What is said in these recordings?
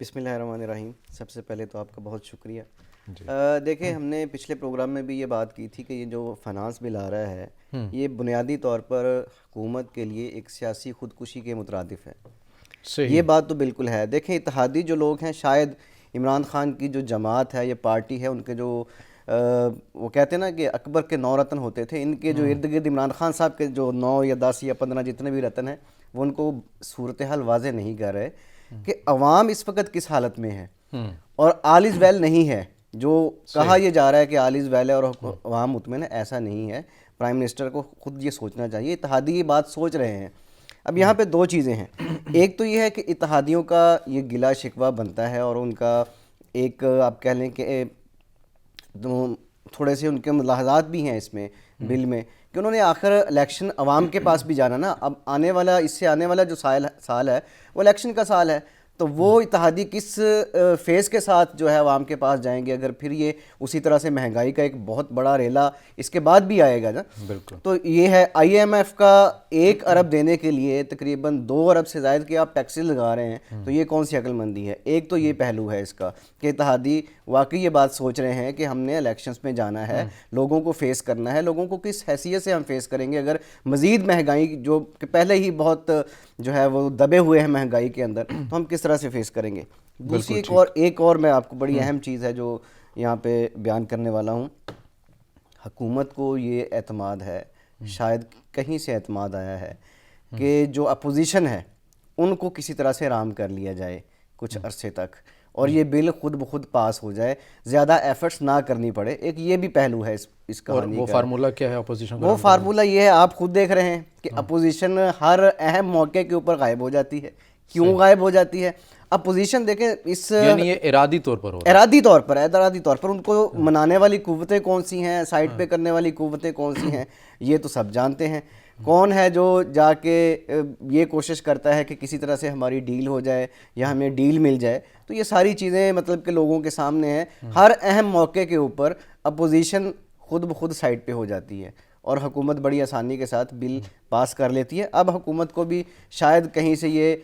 بسم اللہ الرحمن الرحیم. سب سے پہلے تو آپ کا بہت شکریہ. دیکھیں ہم نے پچھلے پروگرام میں بھی یہ بات کی تھی کہ یہ جو فنانس بل آ رہا ہے یہ بنیادی طور پر حکومت کے لیے ایک سیاسی خودکشی کے مترادف ہے. یہ بات تو بالکل ہے. دیکھیں اتحادی جو لوگ ہیں، شاید عمران خان کی جو جماعت ہے، یہ پارٹی ہے، ان کے جو وہ کہتے ہیں نا کہ اکبر کے 9 رتن ہوتے تھے، ان کے جو ارد گرد عمران خان صاحب کے جو 9 یا 10 یا 15 جتنے بھی رتن ہیں، وہ ان کو صورتحال واضح نہیں کر رہے کہ عوام اس وقت کس حالت میں ہے اور آل از ویل نہیں ہے. جو کہا یہ جا رہا ہے کہ آل از ویل ہے اور عوام مطمئن ہے، ایسا نہیں ہے. پرائم منسٹر کو خود یہ سوچنا چاہیے. اتحادی یہ بات سوچ رہے ہیں. اب یہاں پہ 2 چیزیں ہیں. ایک تو یہ ہے کہ اتحادیوں کا یہ گلا شکوہ بنتا ہے اور ان کا ایک آپ کہہ لیں کہ تھوڑے سے ان کے ملاحظات بھی ہیں اس میں بل میں، کہ انہوں نے آخر الیکشن عوام کے پاس بھی جانا نا. اب آنے والا اس سے آنے والا جو سال ہے وہ الیکشن کا سال ہے، تو وہ اتحادی کس فیز کے ساتھ جو ہے عوام کے پاس جائیں گے اگر پھر یہ اسی طرح سے مہنگائی کا ایک بہت بڑا ریلا اس کے بعد بھی آئے گا نا. بالکل. تو یہ ہے آئی ایم ایف کا 1 ارب دینے کے لیے تقریباً 2 ارب سے زائد کے آپ ٹیکسز لگا رہے ہیں، تو یہ کون سی عقل مندی ہے؟ ایک تو یہ پہلو ہے اس کا کہ اتحادی واقعی یہ بات سوچ رہے ہیں کہ ہم نے الیکشنز میں جانا ہے، لوگوں کو فیس کرنا ہے. لوگوں کو کس حیثیت سے ہم فیس کریں گے اگر مزید مہنگائی جو کہ پہلے ہی بہت جو ہے وہ دبے ہوئے ہیں مہنگائی کے اندر، تو ہم کس طرح سے فیس کریں گے؟ دوسری ایک اور میں آپ کو بڑی اہم چیز ہے جو یہاں پہ بیان کرنے والا ہوں. حکومت کو یہ اعتماد ہے، شاید کہیں سے اعتماد آیا ہے کہ جو اپوزیشن ہے ان کو کسی طرح سے رام کر لیا جائے کچھ عرصے تک اور یہ بل خود بخود پاس ہو جائے، زیادہ ایفرٹس نہ کرنی پڑے. ایک یہ بھی پہلو ہے اس کہانی کا. وہ فارمولہ کیا ہے اپوزیشن کا؟ وہ فارمولہ یہ ہے، آپ خود دیکھ رہے ہیں کہ اپوزیشن ہر اہم موقع کے اوپر غائب ہو جاتی ہے. کیوں غائب ہو جاتی ہے؟ اپوزیشن دیکھیں اس یعنی یہ ارادی طور پر ہو رہا ہے. ارادی طور پر ان کو منانے والی قوتیں کون سی ہیں، سائڈ پہ کرنے والی قوتیں کون سی ہیں، یہ تو سب جانتے ہیں. کون ہے جو جا کے یہ کوشش کرتا ہے کہ کسی طرح سے ہماری ڈیل ہو جائے یا ہمیں ڈیل مل جائے. تو یہ ساری چیزیں مطلب کہ لوگوں کے سامنے ہیں. ہر اہم موقع کے اوپر اپوزیشن خود بخود سائڈ پہ ہو جاتی ہے اور حکومت بڑی آسانی کے ساتھ بل پاس کر لیتی ہے. اب حکومت کو بھی شاید کہیں سے یہ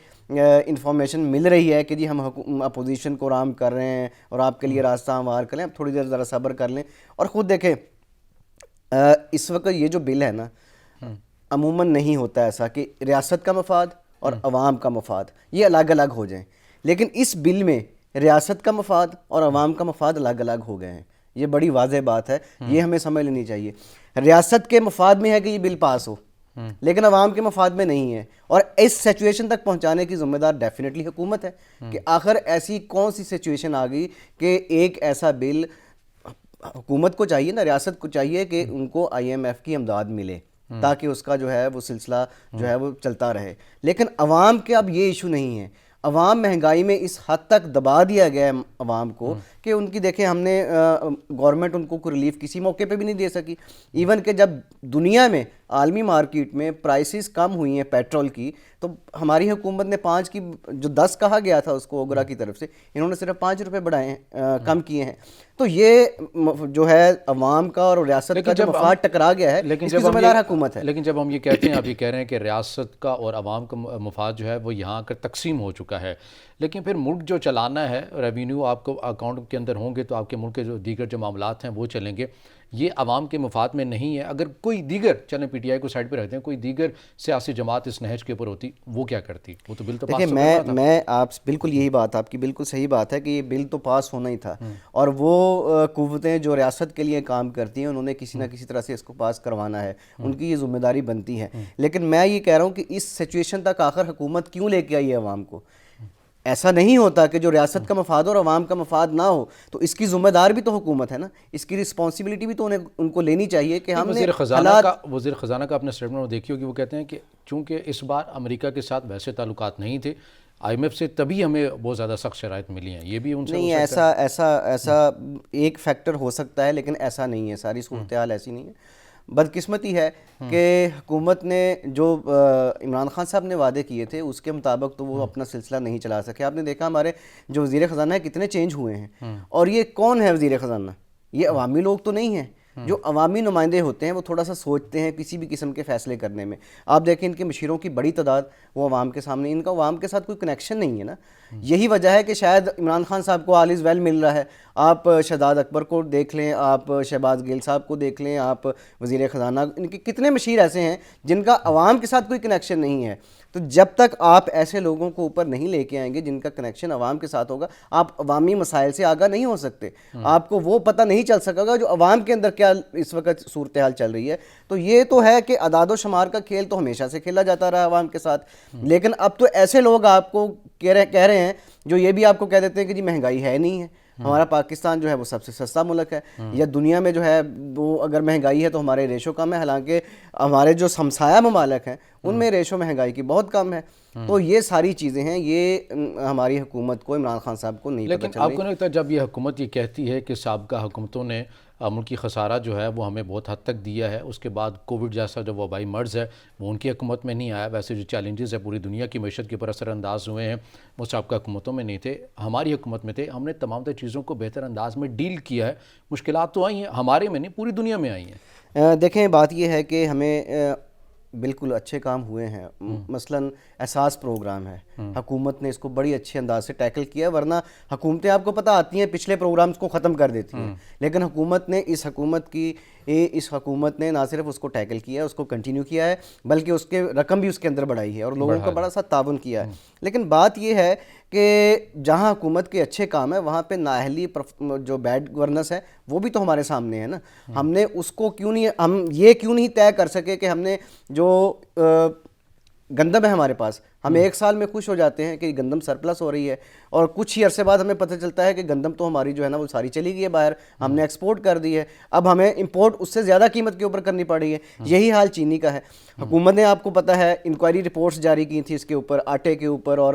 انفارمیشن مل رہی ہے کہ جی ہم اپوزیشن کو رام کر رہے ہیں اور آپ کے لیے راستہ ہموار کر لیں، اب تھوڑی دیر ذرا صبر کر لیں. اور خود دیکھیں اس وقت یہ جو بل ہے نا، عموماً نہیں ہوتا ایسا کہ ریاست کا مفاد اور عوام کا مفاد یہ الگ الگ ہو جائیں، لیکن اس بل میں ریاست کا مفاد اور عوام کا مفاد الگ الگ ہو گئے ہیں. یہ بڑی واضح بات ہے، یہ ہمیں سمجھ لینی چاہیے. ریاست کے مفاد میں ہے کہ یہ بل پاس ہو، لیکن عوام کے مفاد میں نہیں ہے. اور اس سچویشن تک پہنچانے کی ذمہ دار ڈیفینیٹلی حکومت ہے کہ آخر ایسی کون سی سچویشن آ گئی کہ ایک ایسا بل حکومت کو چاہیے نا، ریاست کو چاہیے کہ ان کو آئی ایم ایف کی امداد ملے تاکہ اس کا جو ہے وہ سلسلہ جو ہے وہ چلتا رہے. لیکن عوام کے اب یہ ایشو نہیں ہے. عوام مہنگائی میں اس حد تک دبا دیا گیا ہے عوام کو کہ ان کی دیکھیں ہم نے گورنمنٹ ان کو کوئی ریلیف کسی موقع پہ بھی نہیں دے سکی. ایون کہ جب دنیا میں عالمی مارکیٹ میں پرائسز کم ہوئی ہیں پیٹرول کی، تو ہماری حکومت نے 5 کی جو 10 کہا گیا تھا اس کو اوگرا کی طرف سے، انہوں نے صرف 5 روپے بڑھائے ہیں، کم کیے ہیں. تو یہ جو ہے عوام کا اور ریاست کا جو مفاد ٹکرا گیا ہے، اس کی ذمہ دار حکومت ہے. لیکن جب ہم یہ کہتے ہیں، آپ یہ کہہ رہے ہیں کہ ریاست کا اور عوام کا مفاد جو ہے وہ یہاں آ کر تقسیم ہو چکا ہے، لیکن پھر ملک جو چلانا ہے، ریونیو آپ کو اکاؤنٹ کے اندر ہوں گے تو آپ کے ملک کے جو دیگر جو معاملات ہیں وہ چلیں گے. یہ عوام کے مفاد میں نہیں ہے. اگر کوئی دیگر، چلیں پی ٹی آئی کو سائڈ پہ رکھتے ہیں، کوئی دیگر سیاسی جماعت اس نہج کے اوپر ہوتی، وہ کیا کرتی؟ وہ تو بل تو پاس. دیکھیں میں آپ بالکل یہی بات، آپ کی بالکل صحیح بات ہے کہ یہ بل تو پاس ہونا ہی تھا، اور وہ قوتیں جو ریاست کے لیے کام کرتی ہیں انہوں نے کسی نہ کسی طرح سے اس کو پاس کروانا ہے، ان کی یہ ذمہ داری بنتی ہے. لیکن میں یہ کہہ رہا ہوں کہ اس سچویشن تک آخر حکومت کیوں لے کے آئی ہے عوام کو؟ ایسا نہیں ہوتا کہ جو ریاست کا مفاد اور عوام کا مفاد نہ ہو، تو اس کی ذمہ دار بھی تو حکومت ہے نا، اس کی رسپانسبلٹی بھی تو ان کو لینی چاہیے کہ ہم نے وزیر خزانہ کا اپنے اسٹیٹمنٹ میں دیکھی ہوگی، وہ کہتے ہیں کہ چونکہ اس بار امریکہ کے ساتھ ویسے تعلقات نہیں تھے آئی ایم ایف سے، تبھی ہمیں بہت زیادہ سخت شرائط ملی ہیں. یہ بھی ان سے نہیں، ایسا ایک فیکٹر ہو سکتا ہے، لیکن ایسا نہیں ہے. ساری صورتحال ایسی نہیں ہے. بدقسمتی ہے کہ حکومت نے جو عمران خان صاحب نے وعدے کیے تھے اس کے مطابق تو وہ اپنا سلسلہ نہیں چلا سکے. آپ نے دیکھا ہمارے جو وزیر خزانہ ہے کتنے چینج ہوئے ہیں، اور یہ کون ہے وزیر خزانہ؟ یہ عوامی لوگ تو نہیں ہیں. جو عوامی نمائندے ہوتے ہیں وہ تھوڑا سا سوچتے ہیں کسی بھی قسم کے فیصلے کرنے میں. آپ دیکھیں ان کے مشیروں کی بڑی تعداد وہ عوام کے سامنے, ان کا عوام کے ساتھ کوئی کنیکشن نہیں ہے نا. یہی وجہ ہے کہ شاید عمران خان صاحب کو آل از ویل مل رہا ہے. آپ شہزاد اکبر کو دیکھ لیں, آپ شہباز گیل صاحب کو دیکھ لیں, آپ وزیر خزانہ, ان کے کتنے مشیر ایسے ہیں جن کا عوام کے ساتھ کوئی کنیکشن نہیں ہے. تو جب تک آپ ایسے لوگوں کو اوپر نہیں لے کے آئیں گے جن کا کنیکشن عوام کے ساتھ ہوگا, آپ عوامی مسائل سے آگاہ نہیں ہو سکتے. آپ کو وہ پتہ نہیں چل سکے گا جو عوام کے اندر کیا اس وقت صورتحال چل رہی ہے. تو یہ تو ہے کہ اعداد و شمار کا کھیل تو ہمیشہ سے کھیلا جاتا رہا عوام کے ساتھ, لیکن اب تو ایسے لوگ آپ کو کہہ رہے ہیں جو یہ بھی آپ کو کہہ دیتے ہیں کہ جی مہنگائی ہے نہیں ہے, ہمارا پاکستان جو ہے وہ سب سے سستا ملک ہے, یا دنیا میں جو ہے وہ اگر مہنگائی ہے تو ہمارے ریشو کم ہے, حالانکہ ہمارے جو ہمسایہ ممالک ہیں ان میں ریشو مہنگائی کی بہت کم ہے. تو یہ ساری چیزیں ہیں, یہ ہماری حکومت کو, عمران خان صاحب کو نہیں پتہ لیکن چل رہی. آپ کو نہیں لگتا جب یہ حکومت یہ کہتی ہے کہ سابقہ حکومتوں نے ملکی خسارہ جو ہے وہ ہمیں بہت حد تک دیا ہے, اس کے بعد کووڈ جیسا جو وبائی مرض ہے وہ ان کی حکومت میں نہیں آیا, ویسے جو چیلنجز ہے پوری دنیا کی معیشت کے اوپر اثر انداز ہوئے ہیں وہ سابقہ حکومتوں میں نہیں تھے, ہماری حکومت میں تھے. ہم نے تمام تر چیزوں کو بہتر انداز میں ڈیل کیا ہے. مشکلات تو آئی ہیں, ہمارے میں نہیں پوری دنیا میں آئی ہیں. دیکھیں بات یہ ہے کہ ہمیں بالکل اچھے کام ہوئے ہیں. مثلاً احساس پروگرام ہے, حکومت نے اس کو بڑی اچھے انداز سے ٹیکل کیا ہے, ورنہ حکومتیں آپ کو پتہ آتی ہیں پچھلے پروگرامز کو ختم کر دیتی ہیں, لیکن اس حکومت نے نہ صرف اس کو ٹیکل کیا ہے, اس کو کنٹینیو کیا ہے, بلکہ اس کے رقم بھی اس کے اندر بڑھائی ہے اور لوگوں کا بڑا سا تعاون کیا ہے. لیکن بات یہ ہے کہ جہاں حکومت کے اچھے کام ہیں وہاں پہ نااہلی جو بیڈ گورننس ہے وہ بھی تو ہمارے سامنے ہے نا. ہم نے اس کو ہم یہ کیوں نہیں طے کر سکے کہ ہم نے جو گندم ہے ہمارے پاس, ہم ایک سال میں خوش ہو جاتے ہیں کہ گندم سرپلس ہو رہی ہے, اور کچھ ہی عرصے بعد ہمیں پتہ چلتا ہے کہ گندم تو ہماری جو ہے نا وہ ساری چلی گئی ہے باہر, ہم نے ایکسپورٹ کر دی ہے, اب ہمیں امپورٹ اس سے زیادہ قیمت کے اوپر کرنی پڑ رہی ہے. یہی حال چینی کا ہے. حکومت نے آپ کو پتہ ہے انکوائری رپورٹس جاری کی تھی اس کے اوپر, آٹے کے اوپر اور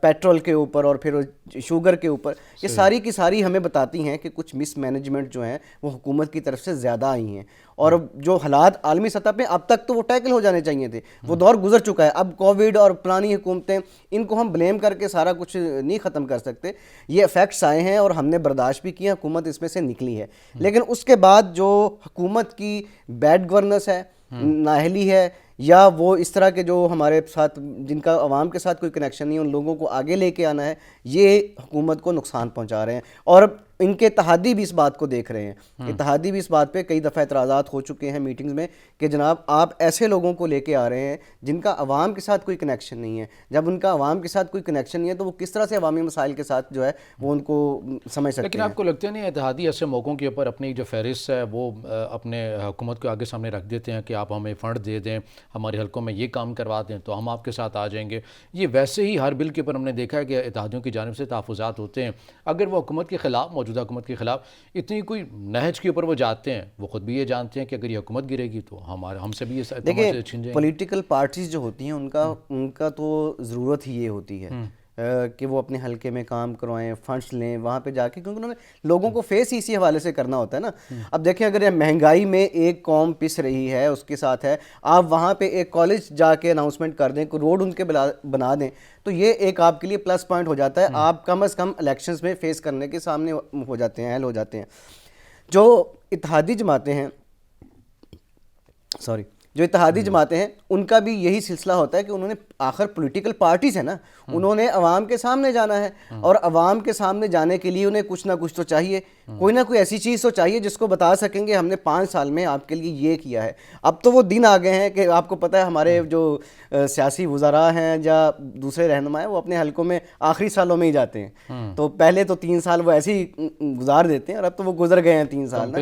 پیٹرول کے اوپر اور پھر شوگر کے اوپر. یہ ساری کی ساری ہمیں بتاتی ہیں کہ کچھ مس مینجمنٹ جو ہیں وہ حکومت کی طرف سے زیادہ آئی ہیں, اور جو حالات عالمی سطح پہ اب تک تو وہ ٹیکل ہو جانے چاہیے تھے, وہ دور گزر چکا ہے. اب کووڈ اور پرانی حکومتیں, ان کو ہم بلیم کر کے سارا کچھ نہیں ختم کر سکتے. یہ ایفیکٹس آئے ہیں اور ہم نے برداشت بھی کیا, حکومت اس میں سے نکلی ہے. لیکن اس کے بعد جو حکومت کی بیڈ گورننس ہے, نااہلی ہے, یا وہ اس طرح کے جو ہمارے ساتھ جن کا عوام کے ساتھ کوئی کنیکشن نہیں ہے, ان لوگوں کو آگے لے کے آنا ہے, یہ حکومت کو نقصان پہنچا رہے ہیں. اور ان کے اتحادی بھی اس بات کو دیکھ رہے ہیں. اتحادی بھی اس بات پہ کئی دفعہ اعتراضات ہو چکے ہیں میٹنگز میں کہ جناب آپ ایسے لوگوں کو لے کے آ رہے ہیں جن کا عوام کے ساتھ کوئی کنیکشن نہیں ہے. جب ان کا عوام کے ساتھ کوئی کنیکشن نہیں ہے تو وہ کس طرح سے عوامی مسائل کے ساتھ جو ہے وہ ان کو سمجھ سکتے ہیں. لیکن آپ کو لگتا نہیں اتحادی ایسے موقعوں کے اوپر اپنی جو فہرست ہے وہ اپنے حکومت کو آگے سامنے رکھ دیتے ہیں کہ آپ ہمیں فنڈ دے دیں, ہمارے حلقوں میں یہ کام کروا دیں تو ہم آپ کے ساتھ آ جائیں گے. یہ ویسے ہی ہر بل کے اوپر ہم نے دیکھا ہے کہ اتحادیوں کی جانب سے تحفظات ہوتے ہیں. اگر وہ حکومت کے خلاف, موجودہ حکومت کے خلاف اتنی کوئی نہج کے اوپر وہ جاتے ہیں, وہ خود بھی یہ جانتے ہیں کہ اگر یہ حکومت گرے گی تو ہم سے بھی یہ چھین جائیں گے. پولیٹیکل پارٹیز جو ہوتی ہیں ان کا تو ضرورت ہی یہ ہوتی ہے کہ وہ اپنے حلقے میں کام کروائیں, فنڈس لیں وہاں پہ جا کے, کیونکہ انہوں نے لوگوں کو فیس اسی حوالے سے کرنا ہوتا ہے نا. اب دیکھیں اگر یہ مہنگائی میں ایک قوم پس رہی ہے, اس کے ساتھ ہے, آپ وہاں پہ ایک کالج جا کے اناؤنسمنٹ کر دیں, کوئی روڈ ان کے بنا دیں, تو یہ ایک آپ کے لیے پلس پوائنٹ ہو جاتا ہے. آپ کم از کم الیکشنز میں فیس کرنے کے سامنے ہو جاتے ہیں, حل ہو جاتے ہیں. جو اتحادی جماعتیں ہیں ان کا بھی یہی سلسلہ ہوتا ہے کہ انہوں نے آخر پولیٹیکل پارٹیز ہے نا, انہوں نے عوام کے سامنے جانا ہے, اور عوام کے سامنے جانے کے لیے انہیں کچھ نہ کچھ تو چاہیے, کوئی نہ کوئی ایسی چیز تو چاہیے جس کو بتا سکیں گے ہم نے 5 سال میں آپ کے لیے یہ کیا ہے. اب تو وہ دن آ گئے ہیں کہ آپ کو پتہ ہے ہمارے جو سیاسی وزراء ہیں یا دوسرے رہنما ہیں وہ اپنے حلقوں میں آخری سالوں میں ہی جاتے ہیں. تو پہلے تو 3 سال وہ ایسے ہی گزار دیتے ہیں, اور اب تو وہ گزر گئے ہیں 3 سال.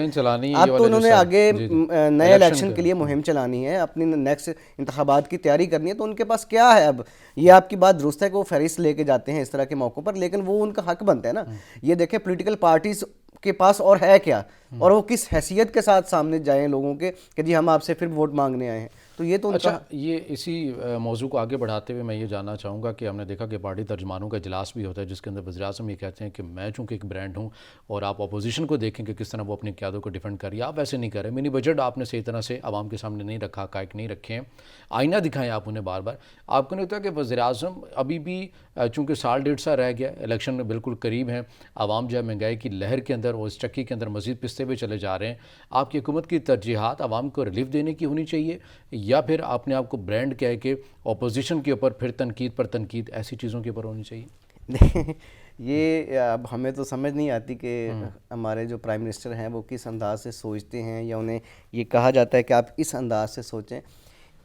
اب تو انہوں نے آگے نئے الیکشن کے لیے مہم چلانی ہے, اپنی نیکسٹ انتخابات کی تیاری کرنی ہے. تو ان کے پاس کیا ہے, اب یہ آپ کی بات درست ہے کہ وہ فہرست لے کے جاتے ہیں اس طرح کے موقعوں پر, لیکن وہ ان کا حق بنتا ہے نا. یہ دیکھیں پولیٹیکل پارٹیز کے پاس اور ہے کیا, اور وہ کس حیثیت کے ساتھ سامنے جائیں لوگوں کے کہ جی ہم آپ سے پھر ووٹ مانگنے آئے ہیں. تو یہ تو اچھا, یہ اسی موضوع کو آگے بڑھاتے ہوئے میں یہ جاننا چاہوں گا کہ ہم نے دیکھا کہ پارٹی ترجمانوں کا اجلاس بھی ہوتا ہے جس کے اندر وزیر اعظم یہ کہتے ہیں کہ میں چونکہ ایک برانڈ ہوں, اور آپ اپوزیشن کو دیکھیں کہ کس طرح وہ اپنی قیادوں کو ڈیفینڈ کر رہی ہے. آپ ویسے نہیں کر رہے, منی بجٹ آپ نے صحیح طرح سے عوام کے سامنے نہیں رکھا, حقائق نہیں رکھے ہیں, آئینہ دکھائیں آپ انہیں بار بار. آپ کو نہیں لگتا کہ وزیر اعظم ابھی بھی چونکہ سال 1.5 سال رہ گیا, الیکشن میں بالکل قریب ہیں, عوام جو ہے مہنگائی کی لہر کے اندر اور اس چکی کے اندر مزید پس گھستے ہوئے چلے جا رہے ہیں. آپ کی حکومت کی ترجیحات عوام کو ریلیف دینے کی ہونی چاہیے یا پھر اپنے آپ کو برانڈ کہہ کے اپوزیشن کے اوپر پھر تنقید پر تنقید ایسی چیزوں کے اوپر ہونی چاہیے؟ یہ اب ہمیں تو سمجھ نہیں آتی کہ ہمارے جو پرائم منسٹر ہیں وہ کس انداز سے سوچتے ہیں، یا انہیں یہ کہا جاتا ہے کہ آپ اس انداز سے سوچیں.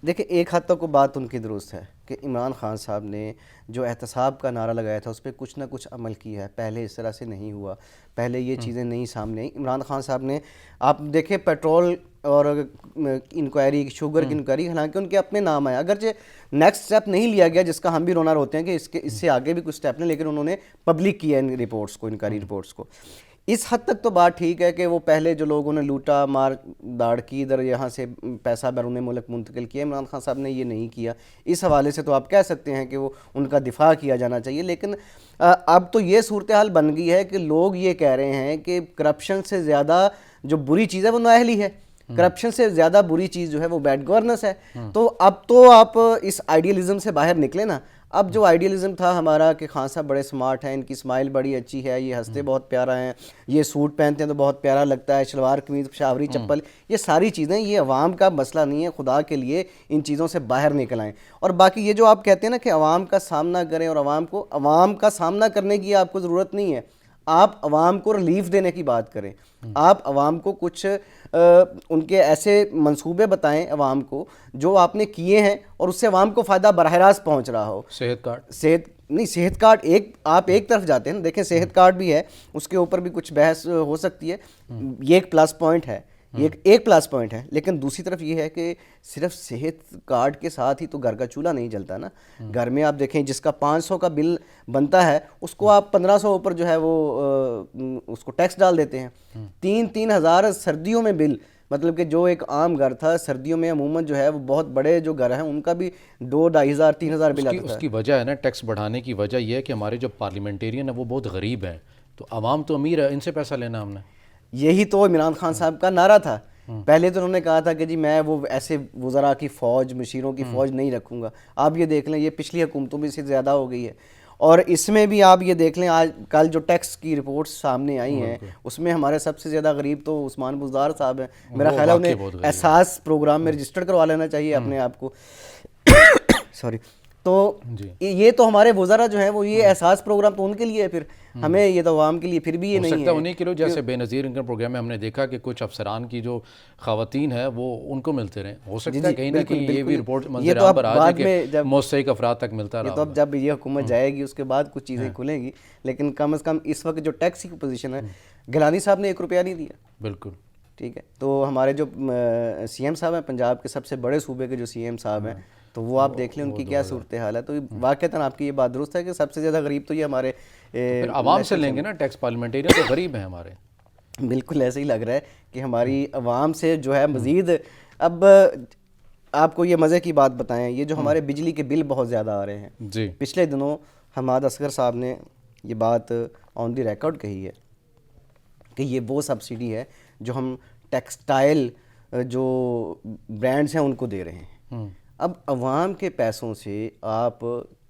دیکھیں ایک حد تک وہ بات ان کی درست ہے کہ عمران خان صاحب نے جو احتساب کا نعرہ لگایا تھا اس پہ کچھ نہ کچھ عمل کیا ہے. پہلے اس طرح سے نہیں ہوا، پہلے یہ چیزیں نہیں سامنے آئیں. عمران خان صاحب نے آپ دیکھیں پیٹرول اور انکوائری، شوگر کی انکوائری، حالانکہ ان کے اپنے نام آئے، اگرچہ نیکسٹ اسٹیپ نہیں لیا گیا جس کا ہم بھی رونا روتے ہیں کہ اس سے آگے بھی کچھ اسٹیپ نہیں، لیکن انہوں نے پبلک کیا ان رپورٹس کو، انکوائری رپورٹس کو. اس حد تک تو بات ٹھیک ہے کہ وہ پہلے جو لوگوں نے لوٹا مار داڑ کی، ادھر یہاں سے پیسہ بیرون ملک منتقل کیا، عمران خان صاحب نے یہ نہیں کیا. اس حوالے سے تو آپ کہہ سکتے ہیں کہ وہ ان کا دفاع کیا جانا چاہیے. لیکن اب تو یہ صورتحال بن گئی ہے کہ لوگ یہ کہہ رہے ہیں کہ کرپشن سے زیادہ جو بری چیز ہے وہ نااہلی ہے، کرپشن سے زیادہ بری چیز جو ہے وہ بیڈ گورننس ہے. تو اب تو آپ اس آئیڈیلزم سے باہر نکلیں نا. اب جو آئیڈیلزم تھا ہمارا کہ خان صاحب بڑے سمارٹ ہیں، ان کی اسمائل بڑی اچھی ہے، یہ ہنستے بہت پیارا ہیں، یہ سوٹ پہنتے ہیں تو بہت پیارا لگتا ہے، شلوار قمیض پشاوری چپل، یہ ساری چیزیں یہ عوام کا مسئلہ نہیں ہے. خدا کے لیے ان چیزوں سے باہر نکل آئیں. اور باقی یہ جو آپ کہتے ہیں نا کہ عوام کا سامنا کریں، اور عوام کا سامنا کرنے کی آپ کو ضرورت نہیں ہے، آپ عوام کو ریلیف دینے کی بات کریں. آپ عوام کو کچھ ان کے ایسے منصوبے بتائیں عوام کو جو آپ نے کیے ہیں اور اس سے عوام کو فائدہ براہ راست پہنچ رہا ہو. صحت کارڈ آپ ایک طرف جاتے ہیں نا. دیکھیں صحت کارڈ بھی ہے، اس کے اوپر بھی کچھ بحث ہو سکتی ہے، یہ ایک پلس پوائنٹ ہے، ایک پلس پوائنٹ ہے. لیکن دوسری طرف یہ ہے کہ صرف صحت کارڈ کے ساتھ ہی تو گھر کا چولہا نہیں جلتا نا. گھر میں آپ دیکھیں جس کا 500 کا بل بنتا ہے اس کو آپ 1500 اوپر جو ہے وہ اس کو ٹیکس ڈال دیتے ہیں. 3,000 سردیوں میں بل، مطلب کہ جو ایک عام گھر تھا سردیوں میں عموماً جو ہے وہ بہت بڑے جو گھر ہیں ان کا بھی 2,000 3,000 بل آتا تھا. اس کی وجہ ہے نا ٹیکس بڑھانے کی وجہ یہ ہے کہ ہمارے جو پارلیمنٹیرین ہیں وہ بہت غریب ہیں، تو عوام تو امیر ہے، ان سے پیسہ لینا ہم نے. یہی تو عمران خان صاحب کا نعرہ تھا. پہلے تو انہوں نے کہا تھا کہ جی میں وہ ایسے وزراء کی فوج، مشیروں کی فوج نہیں رکھوں گا. آپ یہ دیکھ لیں یہ پچھلی حکومتوں میں سے زیادہ ہو گئی ہے. اور اس میں بھی آپ یہ دیکھ لیں آج کل جو ٹیکس کی رپورٹس سامنے آئی ہیں اس میں ہمارے سب سے زیادہ غریب تو عثمان بزدار صاحب ہیں. میرا خیال ہے انہیں احساس پروگرام میں رجسٹر کروا لینا چاہیے اپنے آپ کو. سوری. تو یہ تو ہمارے وزراء جو ہیں وہ یہ احساس پروگرام تو ان کے لیے ہے، پھر ہمیں یہ تو عوام کے لیے پھر بھی یہ نہیں ہے. انہیں کے لوگ جیسے بے نظیر انکم پروگرام میں ہم نے دیکھا کہ کچھ افسران کی جو خواتین ہیں وہ ان کو ملتے رہے. ہو سکتا ہے کہیں نہ کہیں یہ بھی رپورٹ منظر عام پر آ جائے کہ مستحق افراد تک ملتا رہا. یہ تو اب جب یہ حکومت جائے گی اس کے بعد کچھ چیزیں کھلیں گی، لیکن کم از کم اس وقت جو ٹیکس کی پوزیشن ہے، گیلانی صاحب نے 1 روپیہ نہیں دیا. بالکل ٹھیک ہے. تو ہمارے جو سی ایم صاحب ہیں پنجاب کے سب سے بڑے صوبے کے جو سی ایم صاحب ہیں، تو وہ آپ دیکھ لیں ان کی کیا صورتحال ہے. تو واقعتاً آپ کی یہ بات درست ہے کہ سب سے زیادہ غریب تو یہ ہمارے عوام سے لیں گے نا ٹیکس. پارلیمنٹیرین تو غریب ہیں ہمارے. بالکل ایسے ہی لگ رہا ہے کہ ہماری عوام سے جو ہے مزید. اب آپ کو یہ مزے کی بات بتائیں، یہ جو ہمارے بجلی کے بل بہت زیادہ آ رہے ہیں جی، پچھلے دنوں حماد اصغر صاحب نے یہ بات آن دی ریکارڈ کہی ہے کہ یہ وہ سبسڈی ہے جو ہم ٹیکسٹائل جو برانڈز ہیں ان کو دے رہے ہیں. اب عوام کے پیسوں سے آپ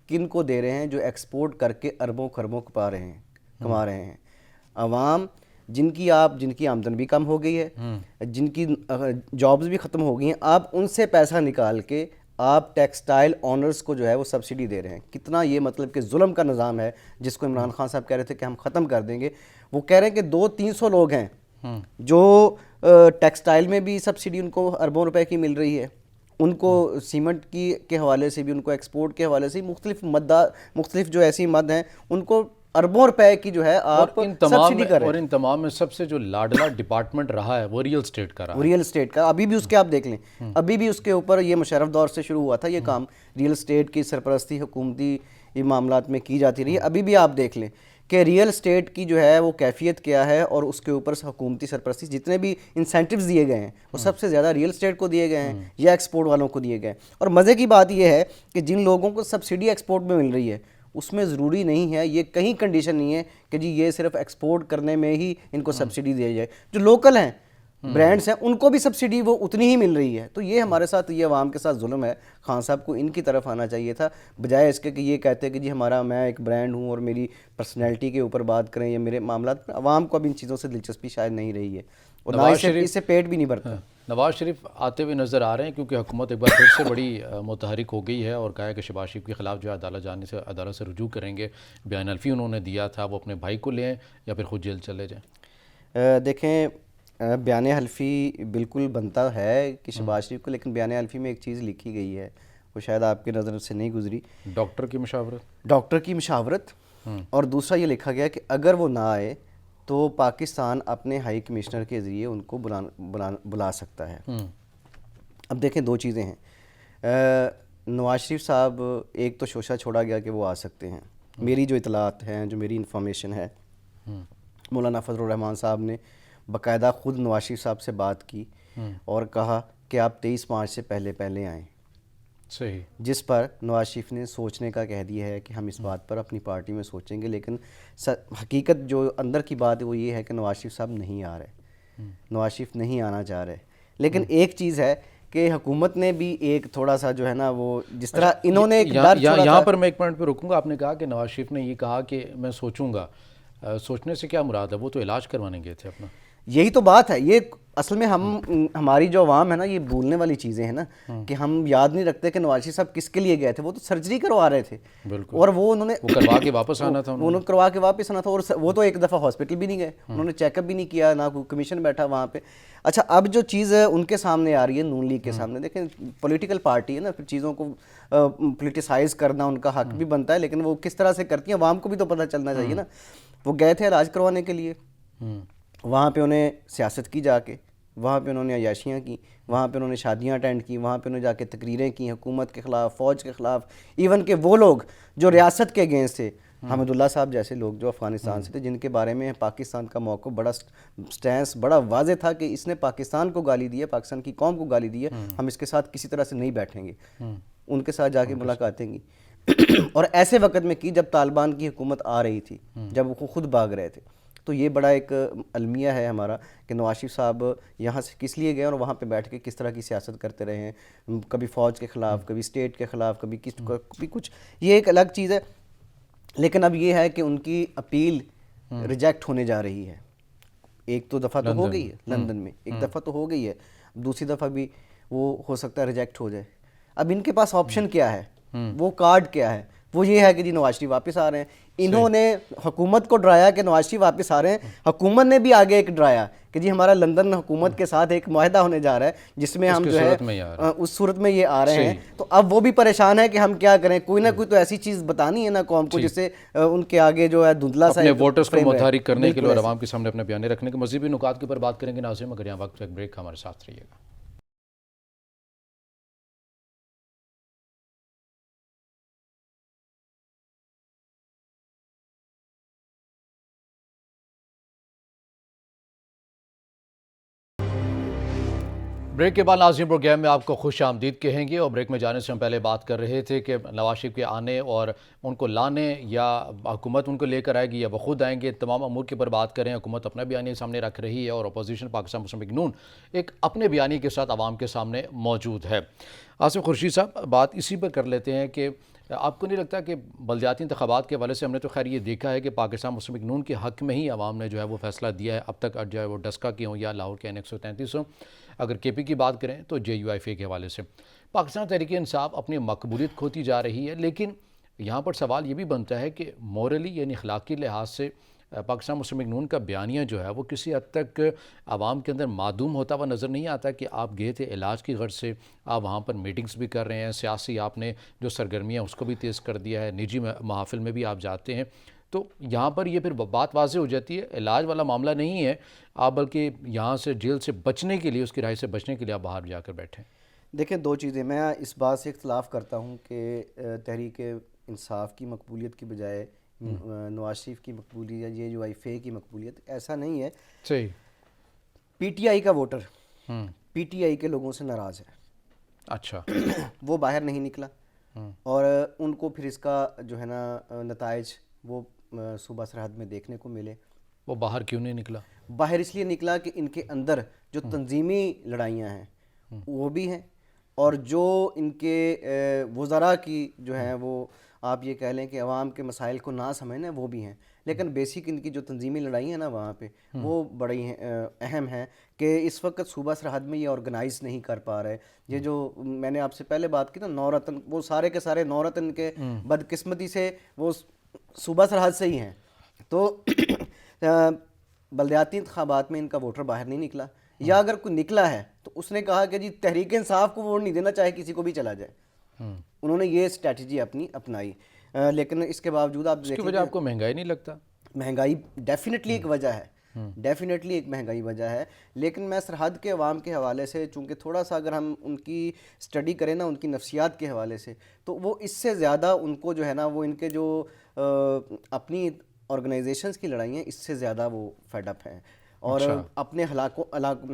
کن کو دے رہے ہیں جو ایکسپورٹ کر کے اربوں خربوں کما رہے ہیں. عوام جن کی آمدن بھی کم ہو گئی ہے، جن کی جابز بھی ختم ہو گئی ہیں، آپ ان سے پیسہ نکال کے آپ ٹیکسٹائل آنرز کو جو ہے وہ سبسڈی دے رہے ہیں. کتنا یہ مطلب کہ ظلم کا نظام ہے جس کو عمران خان صاحب کہہ رہے تھے کہ ہم ختم کر دیں گے. وہ کہہ رہے ہیں کہ 200-300 لوگ ہیں جو ٹیکسٹائل میں بھی سبسڈی ان کو اربوں روپے کی مل رہی ہے، ان کو سیمنٹ کے حوالے سے بھی، ان کو ایکسپورٹ کے حوالے سے مختلف جو ایسی مد ہیں ان کو اربوں روپے کی جو ہے آپ سبسڈی کر رہے ہیں. اور ان تمام میں سب سے جو لاڈلا ڈپارٹمنٹ رہا ہے وہ ریئل اسٹیٹ کا رہا ہے. ریئل اسٹیٹ کا ابھی بھی اس کے آپ دیکھ لیں، ابھی بھی اس کے اوپر یہ مشرف دور سے شروع ہوا تھا یہ کام، ریئل اسٹیٹ کی سرپرستی حکومتی معاملات میں کی جاتی رہی ہے. ابھی بھی آپ دیکھ لیں کہ ریئل اسٹیٹ کی جو ہے وہ کیفیت کیا ہے، اور اس کے اوپر حکومتی سرپرستی جتنے بھی انسینٹیوز دیے گئے ہیں وہ سب سے زیادہ ریئل اسٹیٹ کو دیے گئے ہیں یا ایکسپورٹ والوں کو دیے گئے. اور مزے کی بات یہ ہے کہ جن لوگوں کو سبسڈی ایکسپورٹ میں مل رہی ہے اس میں ضروری نہیں ہے، یہ کہیں کنڈیشن نہیں ہے کہ جی یہ صرف ایکسپورٹ کرنے میں ہی ان کو سبسڈی دی جائے. جو لوکل ہیں برانڈس ہیں ان کو بھی سبسڈی وہ اتنی ہی مل رہی ہے. تو یہ ہمارے ساتھ یہ عوام کے ساتھ ظلم ہے. خان صاحب کو ان کی طرف آنا چاہیے تھا بجائے اس کے کہ یہ کہتے کہ جی ہمارا میں ایک برانڈ ہوں اور میری پرسنالٹی کے اوپر بات کریں یا میرے معاملات. عوام کو اب ان چیزوں سے دلچسپی شاید نہیں رہی ہے اور نہ اس سے پیٹ بھی نہیں بھرتا. نواز شریف آتے ہوئے نظر آ رہے ہیں کیونکہ حکومت ایک بار پھر سے بڑی متحرک ہو گئی ہے اور کہا ہے کہ شہباز شریف کے خلاف جو ہے عدالت سے رجوع کریں گے. بیان الفی انہوں نے دیا تھا, وہ اپنے بھائی کو لیں یا پھر خود جیل چلے جائیں. دیکھیں بیان حلفی بالکل بنتا ہے کہ شہباز شریف کو, لیکن بیان حلفی میں ایک چیز لکھی گئی ہے وہ شاید آپ کی نظر سے نہیں گزری. ڈاکٹر کی مشاورت اور دوسرا یہ لکھا گیا کہ اگر وہ نہ آئے تو پاکستان اپنے ہائی کمشنر کے ذریعے ان کو بلا سکتا ہے. اب دیکھیں دو چیزیں ہیں. نواز شریف صاحب ایک تو شوشہ چھوڑا گیا کہ وہ آ سکتے ہیں. میری جو اطلاعات ہیں, جو میری انفارمیشن ہے, مولانا فضل الرحمان صاحب نے باقاعدہ خود نواز شریف صاحب سے بات کی اور کہا کہ آپ 23 مارچ سے پہلے آئیں. صحیح. جس پر نواز شریف نے سوچنے کا کہہ دیا ہے کہ ہم اس بات پر اپنی پارٹی میں سوچیں گے, لیکن حقیقت جو اندر کی بات ہے وہ یہ ہے کہ نواز شریف صاحب نہیں آ رہے, نواز شریف نہیں آنا چاہ رہے. لیکن ایک چیز ہے کہ حکومت نے بھی ایک تھوڑا سا جو ہے نا وہ جس طرح انہوں نے ایک ڈر چھوڑا. یہاں پر میں ایک پوائنٹ پہ رکوں گا. آپ نے کہا کہ نواز شریف نے یہ کہا کہ میں سوچوں گا. سوچنے سے کیا مراد ہے؟ وہ تو علاج کروانے گئے تھے اپنا. یہی تو بات ہے. یہ اصل میں ہماری جو عوام ہے نا, یہ بھولنے والی چیزیں ہیں نا کہ ہم یاد نہیں رکھتے کہ نواز شریف صاحب کس کے لیے گئے تھے. وہ تو سرجری کروا رہے تھے اور وہ انہوں نے کروا کے واپس آنا تھا. اور وہ تو ایک دفعہ ہاسپٹل بھی نہیں گئے, انہوں نے چیک اپ بھی نہیں کیا, نہ کوئی کمیشن بیٹھا وہاں پہ. اچھا, اب جو چیز ان کے سامنے آ رہی ہے, نون لیگ کے سامنے, دیکھیں پولیٹیکل پارٹی ہے نا, پھر چیزوں کو پولیٹیسائز کرنا ان کا حق بھی بنتا ہے, لیکن وہ کس طرح سے کرتی ہیں عوام کو بھی تو پتہ چلنا چاہیے نا. وہ گئے تھے علاج کروانے کے لیے, وہاں پہ انہیں سیاست کی جا کے, وہاں پہ انہوں نے عیاشیاں کی, وہاں پہ انہوں نے شادیاں اٹینڈ کی, وہاں پہ انہوں نے جا کے تقریریں کی حکومت کے خلاف, فوج کے خلاف, ایون کہ وہ لوگ جو ریاست کے اگینسٹ تھے, حمد اللہ صاحب جیسے لوگ جو افغانستان سے تھے, جن کے بارے میں پاکستان کا موقف بڑا سٹینس بڑا واضح تھا کہ اس نے پاکستان کو گالی دی ہے, پاکستان کی قوم کو گالی دی ہے, ہم اس کے ساتھ کسی طرح سے نہیں بیٹھیں گے. ان کے ساتھ جا کے ملاقاتیں کی اور ایسے وقت میں کی جب طالبان کی حکومت آ رہی تھی, جب وہ خود بھاگ رہے تھے. تو یہ بڑا ایک المیہ ہے ہمارا کہ نواز شریف صاحب یہاں سے کس لیے گئے اور وہاں پہ بیٹھ کے کس طرح کی سیاست کرتے رہے ہیں, کبھی فوج کے خلاف, کبھی اسٹیٹ کے خلاف, کبھی کچھ. یہ ایک الگ چیز ہے. لیکن اب یہ ہے کہ ان کی اپیل ریجیکٹ ہونے جا رہی ہے. ایک تو دفعہ تو ہو گئی ہے لندن میں, ایک دفعہ تو ہو گئی ہے, دوسری دفعہ بھی وہ ہو سکتا ہے ریجیکٹ ہو جائے. اب ان کے پاس آپشن کیا ہے, وہ کارڈ کیا ہے, وہ یہ ہے کہ جی نواز شریف واپس آ رہے ہیں. انہوں نے حکومت کو ڈرایا کہ نواز شریف واپس آ رہے ہیں, حکومت نے بھی آگے ایک ڈرایا کہ جی ہمارا لندن حکومت کے ساتھ ایک معاہدہ ہونے جا رہا ہے جس میں ہم جو ہے اس صورت میں یہ آ رہے ہیں. تو اب وہ بھی پریشان ہے کہ ہم کیا کریں, کوئی نہ کوئی تو ایسی چیز بتانی ہے نا قوم کو جس سے ان کے آگے جو ہے دھندلا سا اپنے ووٹرز کو متحرک کرنے کے لیے اور عوام کے سامنے اپنے بیانے رکھنے کے. مزید بھی نکات کے اوپر بات کریں گے ناظرین, مگر یہاں وقت ایک بریک, ہمارے ساتھ رہیے گا. بریک کے بعد ناظرین پروگرام میں آپ کو خوش آمدید کہیں گے. اور بریک میں جانے سے ہم پہلے بات کر رہے تھے کہ نواز شریف کے آنے اور ان کو لانے, یا حکومت ان کو لے کر آئے گی یا وہ خود آئیں گے, تمام امور کے اوپر بات کریں. حکومت اپنا بیانیہ سامنے رکھ رہی ہے اور اپوزیشن پاکستان مسلم لیگ نون ایک اپنے بیانیے کے ساتھ عوام کے سامنے موجود ہے. آصف خورشید صاحب, بات اسی پر کر لیتے ہیں کہ آپ کو نہیں لگتا کہ بلدیاتی انتخابات کے حوالے سے ہم نے تو خیر یہ دیکھا ہے کہ پاکستان مسلم لیگ نون کے حق میں ہی عوام نے جو ہے وہ فیصلہ دیا ہے اب تک, جو ہے وہ ڈسکا کے ہوں یا لاہور کے N133 ہوں. اگر کے پی کی بات کریں تو JUIF کے حوالے سے پاکستان تحریک انصاف اپنی مقبولیت کھوتی جا رہی ہے. لیکن یہاں پر سوال یہ بھی بنتا ہے کہ مورلی یعنی اخلاقی لحاظ سے پاکستان مسلم لیگ نون کا بیانیہ جو ہے وہ کسی حد تک عوام کے اندر معدوم ہوتا ہوا نظر نہیں آتا کہ آپ گئے تھے علاج کی غرض سے, آپ وہاں پر میٹنگز بھی کر رہے ہیں, سیاسی آپ نے جو سرگرمیاں اس کو بھی تیز کر دیا ہے, نجی محافل میں بھی آپ جاتے ہیں. تو یہاں پر یہ پھر بات واضح ہو جاتی ہے, علاج والا معاملہ نہیں ہے آپ, بلکہ یہاں سے جیل سے بچنے کے لیے, اس کی رائے سے بچنے کے لیے آپ باہر جا کر بیٹھیں. دیکھیں دو چیزیں, میں اس بات سے اختلاف کرتا ہوں کہ تحریک انصاف کی مقبولیت کی بجائے نواز شریف کی مقبولیت یا JUIF کی مقبولیت, ایسا نہیں ہے. صحیح. PTI کا ووٹر PTI کے لوگوں سے ناراض ہے. اچھا. وہ باہر نہیں نکلا اور ان کو پھر اس کا جو ہے نا نتائج وہ صوبہ سرحد میں دیکھنے کو ملے. وہ باہر کیوں نہیں نکلا؟ باہر اس لیے نکلا کہ ان کے اندر جو تنظیمی لڑائیاں ہیں وہ بھی ہیں، اور جو ان کے وزراء کی جو ہیں وہ آپ یہ کہہ لیں کہ عوام کے مسائل کو نہ سمجھنا وہ بھی ہیں، لیکن بیسک ان کی جو تنظیمی لڑائی ہیں نا وہاں پہ وہ بڑی اہم ہیں کہ اس وقت صوبہ سرحد میں یہ آرگنائز نہیں کر پا رہے. یہ جو میں نے آپ سے پہلے بات کی نا 9 رتن، وہ سارے کے سارے 9 رتن کے بدقسمتی سے وہ صوبہ سرحد سے ہی ہیں. تو بلدیاتی انتخابات میں ان کا ووٹر باہر نہیں نکلا، یا اگر کوئی نکلا ہے تو اس نے کہا کہ جی تحریک انصاف کو ووٹ نہیں دینا، چاہے کسی کو بھی چلا جائے. انہوں نے یہ اسٹریٹجی اپنی اپنائی. لیکن اس کے باوجود آپ اس کی وجہ آپ کو مہنگائی نہیں لگتا؟ مہنگائی ڈیفینیٹلی ایک وجہ ہے، ڈیفینیٹلی ایک مہنگائی وجہ ہے. لیکن میں سرحد کے عوام کے حوالے سے چونکہ تھوڑا سا اگر ہم ان کی اسٹڈی کریں نا ان کی نفسیات کے حوالے سے، تو وہ اس سے زیادہ ان کو جو ہے نا وہ ان کے جو اپنی آرگنائزیشنز کی لڑائی ہیں اس سے زیادہ وہ فیڈ اپ ہیں، اور اپنے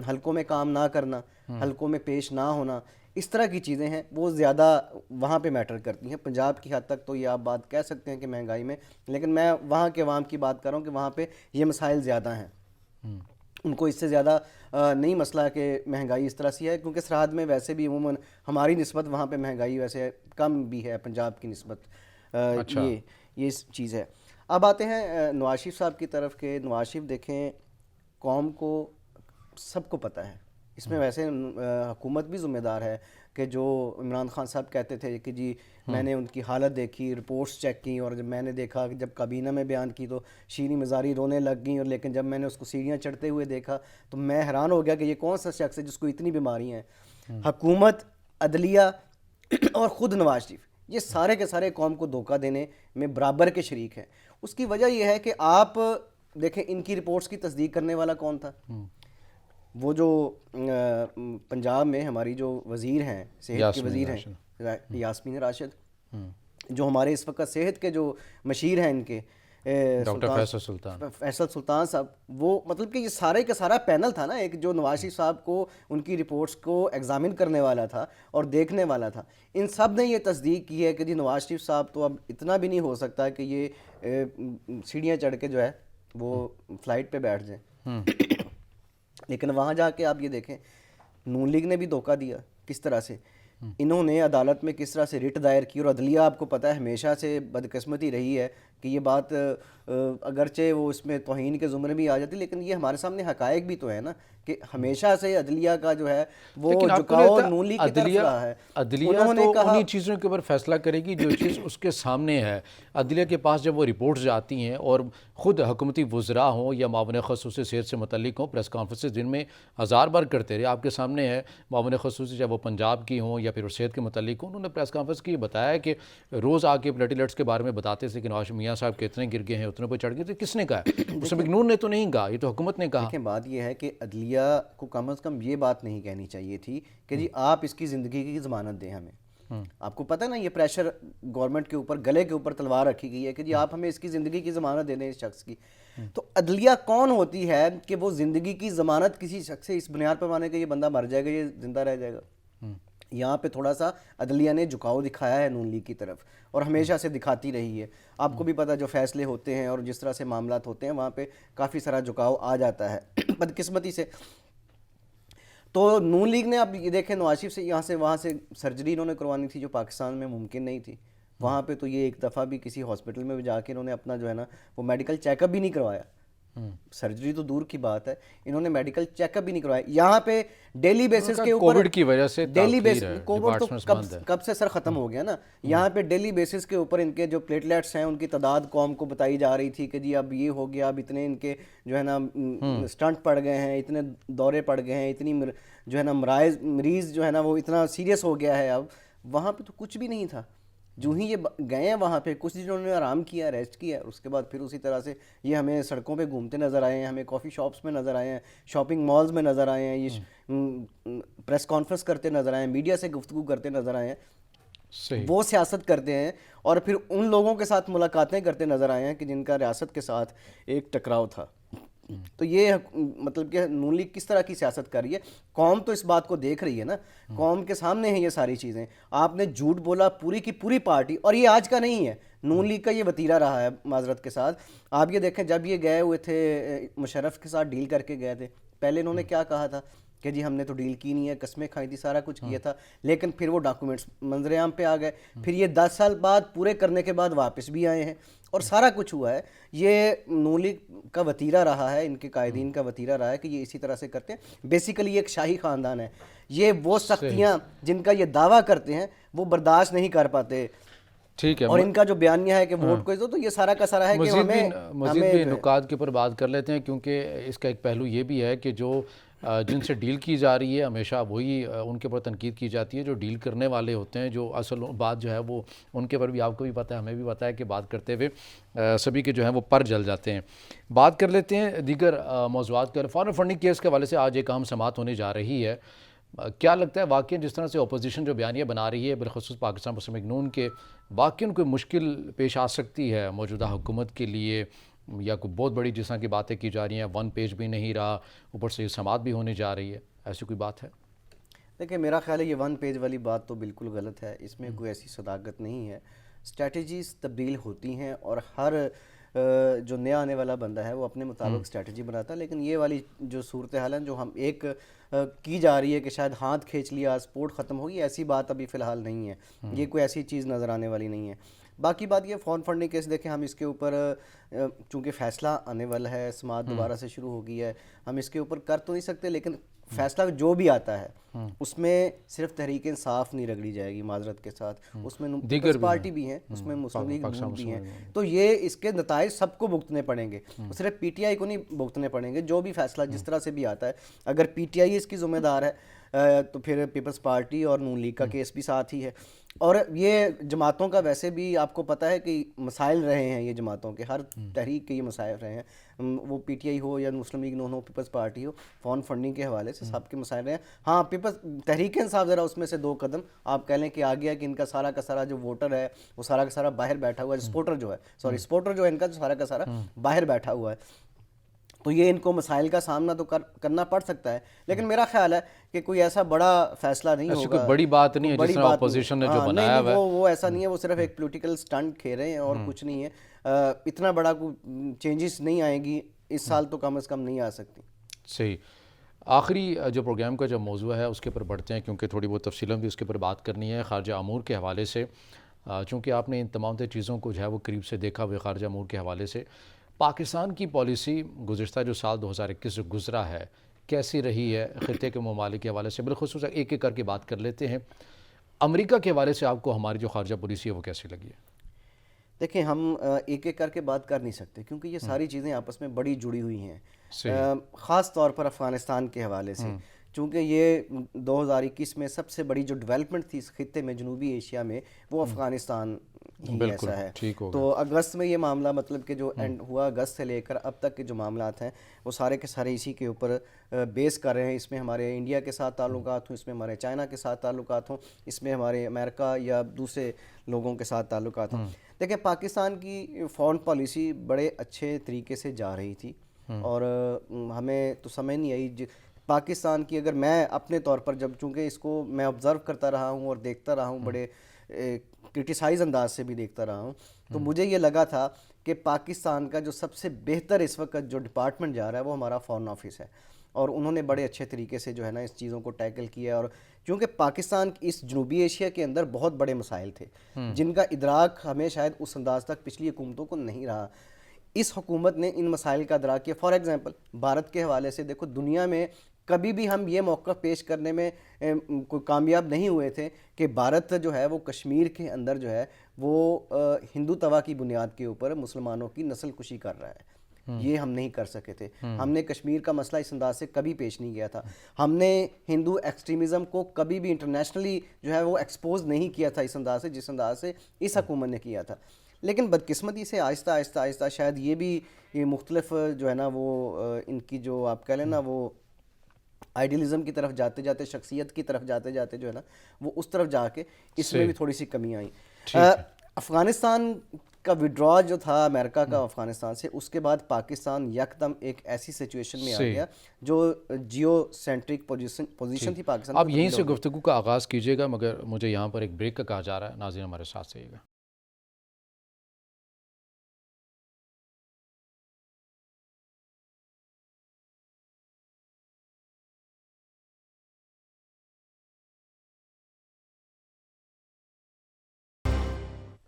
حلقوں میں کام نہ کرنا، حلقوں میں پیش نہ ہونا، اس طرح کی چیزیں ہیں وہ زیادہ وہاں پہ میٹر کرتی ہیں. پنجاب کی حد تک تو یہ آپ بات کہہ سکتے ہیں کہ مہنگائی میں، لیکن میں وہاں کے عوام کی بات کر رہا ہوں کہ وہاں پہ یہ مسائل زیادہ ہیں. ان کو اس سے زیادہ نہیں مسئلہ کہ مہنگائی اس طرح سے ہے، کیونکہ سرحد میں ویسے بھی عموماً ہماری نسبت وہاں پہ مہنگائی ویسے کم بھی ہے پنجاب کی نسبت. یہ چیز ہے. اب آتے ہیں نواز شریف صاحب کی طرف کہ نواز شریف دیکھیں قوم کو سب کو پتہ ہے، اس میں ویسے حکومت بھی ذمہ دار ہے کہ جو عمران خان صاحب کہتے تھے کہ جی میں نے ان کی حالت دیکھی، رپورٹس چیک کی، اور جب میں نے دیکھا کہ جب کابینہ میں بیان کی تو شیریں مزاری رونے لگ گئیں، اور لیکن جب میں نے اس کو سیڑھیاں چڑھتے ہوئے دیکھا تو میں حیران ہو گیا کہ یہ کون سا شخص ہے جس کو اتنی بیماری ہیں. حکومت، عدلیہ اور خود نواز شریف یہ سارے کے سارے قوم کو دھوکہ دینے میں برابر کے شریک ہیں. اس کی وجہ یہ ہے کہ آپ دیکھیں ان کی رپورٹس کی تصدیق کرنے والا کون تھا؟ وہ جو پنجاب میں ہماری جو وزیر ہیں، صحت کے وزیر ہیں یاسمین راشد، جو ہمارے اس وقت صحت کے جو مشیر ہیں ان کے ڈاکٹر فیصل سلطان صاحب، وہ مطلب کہ یہ سارے کا سارا پینل تھا نا ایک جو نواز شریف صاحب کو ان کی رپورٹس کو ایگزامن کرنے والا تھا اور دیکھنے والا تھا. ان سب نے یہ تصدیق کی ہے کہ جی نواز شریف صاحب تو اب اتنا بھی نہیں ہو سکتا کہ یہ سیڑھیاں چڑھ کے جو ہے وہ فلائٹ پہ بیٹھ جائیں. لیکن وہاں جا کے آپ یہ دیکھیں نون لیگ نے بھی دھوکہ دیا کس طرح سے. انہوں نے عدالت میں کس طرح سے رٹ دائر کی، اور عدلیہ آپ کو پتہ ہے ہمیشہ سے بدقسمتی رہی ہے کہ یہ بات اگرچہ وہ اس میں توہین کے زمرے بھی آ جاتی، لیکن یہ ہمارے سامنے حقائق بھی تو ہے نا کہ ہمیشہ سے عدلیہ کا جو ہے وہ جھکاؤ نون لیگ کی طرف رہا ہے. عدلیہ تو انہی چیزوں کے اوپر فیصلہ کرے گی جو چیز اس کے سامنے ہے. عدلیہ کے پاس جب وہ رپورٹس جاتی ہیں اور خود حکومتی وزراء ہوں یا معاون خصوصی صحت سے متعلق ہوں، پریس کانفرنسز جن میں ہزار بار کرتے رہے، آپ کے سامنے ہے معاون خصوصی چاہے وہ پنجاب کی ہوں یا پھر صحت کے متعلق ہوں، انہوں نے پریس کانفرنس کی بتایا کہ روز آ کے پلیٹلیٹس کے بارے میں بتاتے تھے کہ نواز میاں صاحب کتنے گر گئے ہیں، اتنے پہ چڑھ گئے تھے. کس نے کہا؟ اس میں نون نے تو نہیں کہا، یہ تو حکومت نے کہا. دیکھیں بات یہ ہے کہ عدلیہ کو کم از کم یہ بات نہیں کہنی چاہیے تھی کہ جی آپ اس کی زندگی کی ضمانت دیں ہمیں. آپ کو پتہ ہے نا یہ پریشر گورنمنٹ کے اوپر، گلے کے اوپر تلوار رکھی گئی ہے کہ جی آپ ہمیں اس کی زندگی کی ضمانت دے دیں اس شخص کی. تو عدلیہ کون ہوتی ہے کہ وہ زندگی کی ضمانت کسی شخص سے اس بنیاد پر مانے کہ یہ بندہ مر جائے گا، یہ زندہ رہ جائے گا. یہاں پہ تھوڑا سا عدلیہ نے جھکاؤ دکھایا ہے نون لیگ کی طرف، اور ہمیشہ سے دکھاتی رہی ہے. آپ کو بھی پتہ جو فیصلے ہوتے ہیں اور جس طرح سے معاملات ہوتے ہیں وہاں پہ کافی سارا جھکاؤ آ جاتا ہے بدقسمتی سے. تو نون لیگ نے اب یہ دیکھیں نواز شریف سے یہاں سے وہاں سے سرجری انہوں نے کروانی تھی جو پاکستان میں ممکن نہیں تھی. وہاں پہ تو یہ ایک دفعہ بھی کسی ہاسپٹل میں بھی جا کے انہوں نے اپنا جو ہے نا وہ میڈیکل چیک اپ بھی نہیں کروایا. سرجری تو دور کی بات ہے، انہوں نے میڈیکل چیک اپ بھی نہیں کروایا. یہاں پہ ڈیلی بیسس کے اوپر کووڈ کی وجہ سے ڈیلی بیسس کووڈ تو کب سے سر ختم ہو گیا نا. یہاں پہ ڈیلی بیسس کے اوپر ان کے جو پلیٹلیٹس ہیں ان کی تعداد قوم کو بتائی جا رہی تھی کہ جی اب یہ ہو گیا، اب اتنے ان کے جو ہے نا سٹنٹ پڑ گئے ہیں، اتنے دورے پڑ گئے ہیں، اتنی جو ہے نا مریض جو ہے نا وہ اتنا سیریس ہو گیا ہے. اب وہاں پہ تو کچھ بھی نہیں تھا. جو ہی یہ گئے ہیں وہاں پہ کچھ دن انہوں نے آرام کیا، ریسٹ کیا، اس کے بعد پھر اسی طرح سے یہ ہمیں سڑکوں پہ گھومتے نظر آئے ہیں، ہمیں کافی شاپس میں نظر آئے ہیں، شاپنگ مالز میں نظر آئے ہیں، یہ پریس کانفرنس کرتے نظر آئے ہیں، میڈیا سے گفتگو کرتے نظر آئے ہیں. وہ سیاست کرتے ہیں اور پھر ان لوگوں کے ساتھ ملاقاتیں کرتے نظر آئے ہیں کہ جن کا ریاست کے ساتھ ایک ٹکراؤ تھا. تو یہ مطلب کہ نون لیگ کس طرح کی سیاست کر رہی ہے، قوم تو اس بات کو دیکھ رہی ہے نا، قوم کے سامنے ہیں یہ ساری چیزیں. آپ نے جھوٹ بولا پوری کی پوری پارٹی، اور یہ آج کا نہیں ہے، نون لیگ کا یہ وتیرہ رہا ہے معذرت کے ساتھ. آپ یہ دیکھیں جب یہ گئے ہوئے تھے مشرف کے ساتھ ڈیل کر کے گئے تھے، پہلے انہوں نے کیا کہا تھا کہ جی ہم نے تو ڈیل کی نہیں ہے، قسمیں کھائی تھی، سارا کچھ کیا تھا، لیکن پھر وہ ڈاکومنٹس منظر عام پہ آ گئے. پھر یہ 10 سال بعد پورے کرنے کے بعد واپس بھی آئے ہیں اور سارا کچھ ہوا ہے. یہ نون لیگ کا وتیرہ رہا ہے، ان کے قائدین کا وتیرہ رہا ہے کہ یہ اسی طرح سے کرتے ہیں. بیسیکلی یہ ایک شاہی خاندان ہے، یہ وہ سختیاں جن کا یہ دعویٰ کرتے ہیں وہ برداشت نہیں کر پاتے. ٹھیک ہے، اور ان کا جو بیانیہ ہے کہ ووٹ کو دو، تو یہ سارا کا سارا ہے کہ مزید بھی نکات کے اوپر بات کر لیتے ہیں، کیونکہ اس کا ایک پہلو یہ بھی ہے کہ جو جن سے ڈیل کی جا رہی ہے ہمیشہ وہی ان کے اوپر تنقید کی جاتی ہے جو ڈیل کرنے والے ہوتے ہیں. جو اصل بات جو ہے وہ ان کے اوپر بھی آپ کو بھی پتہ ہے، ہمیں بھی پتہ ہے کہ بات کرتے ہوئے سبھی کے جو ہیں وہ پر جل جاتے ہیں. بات کر لیتے ہیں دیگر موضوعات کے. فارن فنڈنگ کیس کے حوالے سے آج ایک اہم سماعت ہونے جا رہی ہے. کیا لگتا ہے واقعی جس طرح سے اپوزیشن جو بیانیہ بنا رہی ہے بالخصوص پاکستان مسلم لیگ نون کے، واقعی کوئی مشکل پیش آ سکتی ہے موجودہ حکومت کے لیے، یا کوئی بہت بڑی جس طرح کی باتیں کی جا رہی ہیں، 1 پیج بھی نہیں رہا، اوپر سے یہ سماعت بھی ہونے جا رہی ہے، ایسی کوئی بات ہے؟ دیکھیں میرا خیال ہے یہ 1 پیج والی بات تو بالکل غلط ہے، اس میں کوئی ایسی صداقت نہیں ہے. اسٹریٹجیز تبدیل ہوتی ہیں اور ہر جو نیا آنے والا بندہ ہے وہ اپنے مطابق اسٹریٹجی بناتا ہے. لیکن یہ والی جو صورتحال ہے جو ہم ایک کی جا رہی ہے کہ شاید ہاتھ کھینچ لیا سپورٹ ختم ہوگی، ایسی بات ابھی فی الحال نہیں ہے. یہ کوئی ایسی چیز نظر آنے والی نہیں ہے. باقی بات یہ فارن فنڈنگ کیس دیکھیں، ہم اس کے اوپر چونکہ فیصلہ آنے والا ہے، سماعت دوبارہ سے شروع ہو گئی ہے، ہم اس کے اوپر کر تو نہیں سکتے، لیکن فیصلہ جو بھی آتا ہے اس میں صرف تحریک انصاف نہیں رگڑی جائے گی معذرت کے ساتھ، اس میں پیپلز پارٹی بھی ہیں، اس میں مسلم لیگ نون بھی ہیں. تو یہ اس کے نتائج سب کو بھگتنے پڑیں گے، صرف پی ٹی آئی کو نہیں بھگتنے پڑیں گے. جو بھی فیصلہ جس طرح سے بھی آتا ہے، اگر پی ٹی آئی اس کی ذمہ دار ہے تو پھر پیپلز پارٹی اور نون لیگ کا کیس بھی ساتھ ہی ہے. اور یہ جماعتوں کا ویسے بھی آپ کو پتہ ہے کہ مسائل رہے ہیں، یہ جماعتوں کے ہر تحریک کے یہ مسائل رہے ہیں، وہ پی ٹی آئی ہو یا مسلم لیگ نون ہو، پیپلز پارٹی ہو، فارن فنڈنگ کے حوالے سے سب کے مسائل رہے ہیں. ہاں تحریک انصاف ذرا اس میں سے 2 قدم آپ کہہ لیں کہ آ گیا کہ ان کا سارا کا سارا جو ووٹر ہے وہ سارا کا سارا باہر بیٹھا ہوا ہے، سپورٹر جو ہے ان کا سارا کا سارا باہر بیٹھا ہوا ہے. تو یہ ان کو مسائل کا سامنا تو کرنا پڑ سکتا ہے، لیکن میرا خیال ہے کہ کوئی ایسا بڑا فیصلہ نہیں ہوگا، کوئی بڑی بات نہیں ہے جس طرح اپوزیشن نے جو بنایا ہوا ہے. وہ ایسا نہیں ہے، وہ صرف ایک پولیٹیکل سٹنٹ کھیل رہے ہیں اور کچھ نہیں ہے. اتنا بڑا کوئی چینجز نہیں آئیں گی اس سال، تو کم از کم نہیں آ سکتی. صحیح. آخری جو پروگرام کا جو موضوع ہے اس کے اوپر بڑھتے ہیں، کیونکہ تھوڑی بہت تفصیلیں بھی اس کے اوپر بات کرنی ہے. خارجہ امور کے حوالے سے، چونکہ آپ نے ان تمام چیزوں کو جو ہے وہ قریب سے دیکھا ہوئے خارجہ امور کے حوالے سے، پاکستان کی پالیسی گزشتہ جو سال 2021 گزرا ہے کیسی رہی ہے خطے کے ممالک کے حوالے سے؟ بالخصوص ایک ایک کر کے بات کر لیتے ہیں. امریکہ کے حوالے سے آپ کو ہماری جو خارجہ پالیسی ہے وہ کیسی لگی ہے؟ دیکھیں ہم ایک ایک کر کے بات کر نہیں سکتے، کیونکہ یہ ساری چیزیں آپس میں بڑی جڑی ہوئی ہیں. خاص طور پر افغانستان کے حوالے سے، چونکہ یہ 2021 میں سب سے بڑی جو ڈیولپمنٹ تھی اس خطے میں، جنوبی ایشیا میں، وہ افغانستان ہی ایسا ہے. تو اگست میں یہ معاملہ مطلب کہ جو اینڈ ہوا، اگست سے لے کر اب تک کے جو معاملات ہیں وہ سارے کے سارے اسی کے اوپر بیس کر رہے ہیں. اس میں ہمارے انڈیا کے ساتھ تعلقات ہوں، اس میں ہمارے چائنا کے ساتھ تعلقات ہوں، اس میں ہمارے امریکہ یا دوسرے لوگوں کے ساتھ تعلقات ہوں. دیکھیں پاکستان کی فارن پالیسی بڑے اچھے طریقے سے جا رہی تھی، اور ہمیں تو سمجھ نہیں آئی پاکستان کی. اگر میں اپنے طور پر جب چونکہ اس کو میں آبزرو کرتا رہا ہوں اور دیکھتا رہا ہوں، بڑے کرٹیسائز انداز سے بھی دیکھتا رہا ہوں، تو مجھے یہ لگا تھا کہ پاکستان کا جو سب سے بہتر اس وقت جو ڈپارٹمنٹ جا رہا ہے وہ ہمارا فارن آفس ہے، اور انہوں نے بڑے اچھے طریقے سے جو ہے نا اس چیزوں کو ٹیکل کیا. اور کیونکہ پاکستان اس جنوبی ایشیا کے اندر بہت بڑے مسائل تھے جن کا ادراک ہمیں شاید اس انداز تک پچھلی حکومتوں کو نہیں رہا. اس حکومت نے ان مسائل کا ادراک کیا. فار ایگزامپل بھارت کے حوالے سے دیکھو، دنیا میں کبھی بھی ہم یہ موقف پیش کرنے میں کوئی کامیاب نہیں ہوئے تھے کہ بھارت جو ہے وہ کشمیر کے اندر جو ہے وہ ہندو توا کی بنیاد کے اوپر مسلمانوں کی نسل کشی کر رہا ہے. یہ ہم نہیں کر سکے تھے. ہم نے کشمیر کا مسئلہ اس انداز سے کبھی پیش نہیں کیا تھا. ہم نے ہندو ایکسٹریمزم کو کبھی بھی انٹرنیشنلی جو ہے وہ ایکسپوز نہیں کیا تھا اس انداز سے جس انداز سے اس حکومت نے کیا تھا. لیکن بدقسمتی سے آہستہ آہستہ آہستہ شاید یہ بھی مختلف جو ہے نا وہ ان کی جو آپ کہہ لیں نا وہ آئیڈیلزم کی طرف جاتے جاتے، شخصیت کی طرف جاتے جاتے جو ہے نا وہ اس طرف جا کے اس میں بھی تھوڑی سی کمی آئی. افغانستان کا وڈرا جو تھا امریکہ کا افغانستان سے، اس کے بعد پاکستان یکدم ایک ایسی سچویشن میں آ گیا جو جیو سینٹرک پوزیشن تھی پاکستان. آپ یہیں سے گفتگو کا آغاز کیجیے گا، مگر مجھے یہاں پر ایک بریک کا کہا جا رہا ہے. ناظرین ہمارے ساتھ رہیے گا.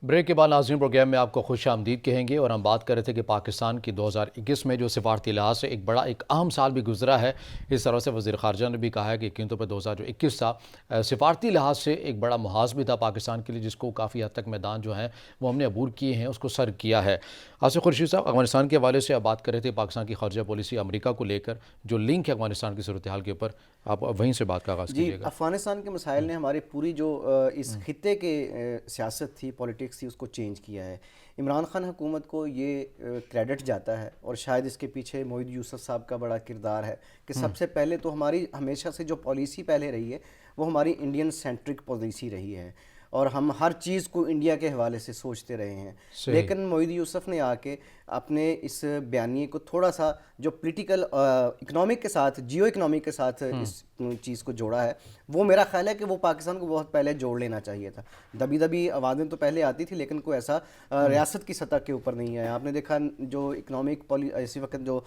بریک کے بعد ناظرین پروگرام میں آپ کو خوش آمدید کہیں گے، اور ہم بات کر رہے تھے کہ پاکستان کی 2021 میں جو سفارتی لحاظ سے ایک اہم سال بھی گزرا ہے. اس طرح سے وزیر خارجہ نے بھی کہا ہے کہ یقیناً طور پر 2021 تھا سفارتی لحاظ سے ایک بڑا محاذ بھی تھا پاکستان کے لیے، جس کو کافی حد تک میدان جو ہیں وہ ہم نے عبور کیے ہیں، اس کو سر کیا ہے. آصف خورشید صاحب، افغانستان کے حوالے سے آپ بات کر رہے تھے، پاکستان کی خارجہ پالیسی امریکہ کو لے کر جو لنک ہے افغانستان کی صورتحال کے اوپر، آپ وہیں سے بات کا آغاز کیجیے گا. افغانستان کے مسائل نے ہماری پوری جو اس خطے کے سیاست تھی، پولیٹکس تھی، اس کو چینج کیا ہے. عمران خان حکومت کو یہ کریڈٹ جاتا ہے، اور شاید اس کے پیچھے معید یوسف صاحب کا بڑا کردار ہے کہ سب سے پہلے تو ہماری ہمیشہ سے جو پالیسی پہلے رہی ہے وہ ہماری انڈین سینٹرک پالیسی رہی ہے، اور ہم ہر چیز کو انڈیا کے حوالے سے سوچتے رہے ہیں. لیکن معید یوسف نے آ کے اپنے اس بیانیے کو تھوڑا سا جو پولیٹیکل اکنامک کے ساتھ، جیو اکنامک کے ساتھ اس چیز کو جوڑا ہے، وہ میرا خیال ہے کہ وہ پاکستان کو بہت پہلے جوڑ لینا چاہیے تھا. دبی آوازیں تو پہلے آتی تھی، لیکن کوئی ایسا ریاست کی سطح کے اوپر نہیں آیا. آپ نے دیکھا جو اکنامک اسی وقت جو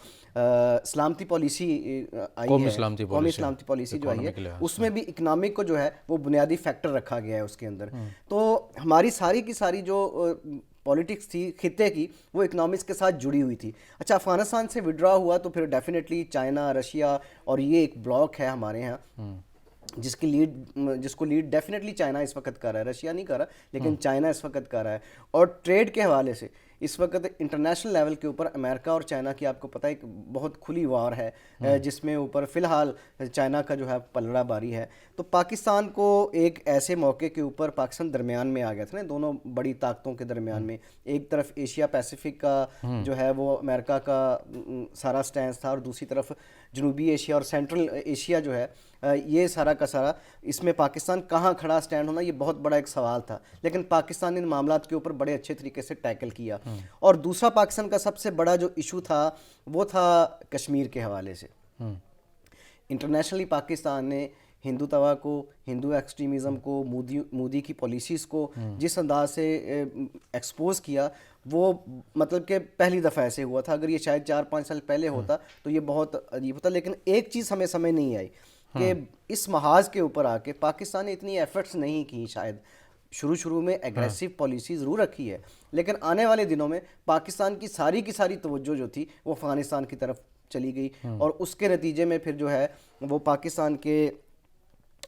سلامتی پالیسی آئی ہے، قومی سلامتی پالیسی جو آئی ہے، اس میں بھی اکنامک کو جو ہے وہ بنیادی فیکٹر رکھا گیا ہے اس کے اندر. تو ہماری ساری کی ساری جو پولیٹکس تھی خطے کی، وہ اکنامکس کے ساتھ جڑی ہوئی تھی. اچھا، افغانستان سے وڈرا ہوا تو پھر ڈیفینیٹلی چائنا، رشیا، اور یہ ایک بلاک ہے ہمارے یہاں جس کو لیڈ ڈیفینیٹلی چائنا اس وقت کر رہا ہے. رشیا نہیں کر رہا، لیکن چائنا اس وقت کر رہا ہے. اور ٹریڈ کے حوالے سے اس وقت انٹرنیشنل لیول کے اوپر امریکہ اور چائنا کی آپ کو پتہ ہے کہ بہت کھلی وار ہے، جس میں اوپر فی الحال چائنا کا جو ہے پلڑا باری ہے. تو پاکستان کو ایک ایسے موقع کے اوپر پاکستان درمیان میں آ گیا تھا نا، دونوں بڑی طاقتوں کے درمیان میں. ایک طرف ایشیا پیسیفک کا جو ہے وہ امریکہ کا سارا سٹینس تھا، اور دوسری طرف جنوبی ایشیا اور سینٹرل ایشیا جو ہے، یہ سارا کا سارا اس میں پاکستان کہاں کھڑا سٹینڈ ہونا، یہ بہت بڑا ایک سوال تھا. لیکن پاکستان نے ان معاملات کے اوپر بڑے اچھے طریقے سے ٹیکل کیا. اور دوسرا پاکستان کا سب سے بڑا جو ایشو تھا وہ تھا کشمیر کے حوالے سے. انٹرنیشنلی پاکستان نے ہندو توا کو، ہندو ایکسٹریمزم کو، مودی کی پالیسیز کو جس انداز سے ایکسپوز کیا، وہ مطلب کہ پہلی دفعہ ایسے ہوا تھا. اگر یہ شاید 4-5 سال پہلے ہوتا تو یہ بہت عجیب ہوتا. لیکن ایک چیز ہمیں سمجھ نہیں آئی کہ اس محاذ کے اوپر آ کے پاکستان نے اتنی ایفرٹس نہیں کی. شاید شروع میں ایگریسو پالیسی ضرور رکھی ہے، لیکن آنے والے دنوں میں پاکستان کی ساری توجہ جو تھی وہ افغانستان کی طرف چلی گئی. اور اس کے نتیجے میں پھر جو ہے وہ پاکستان کے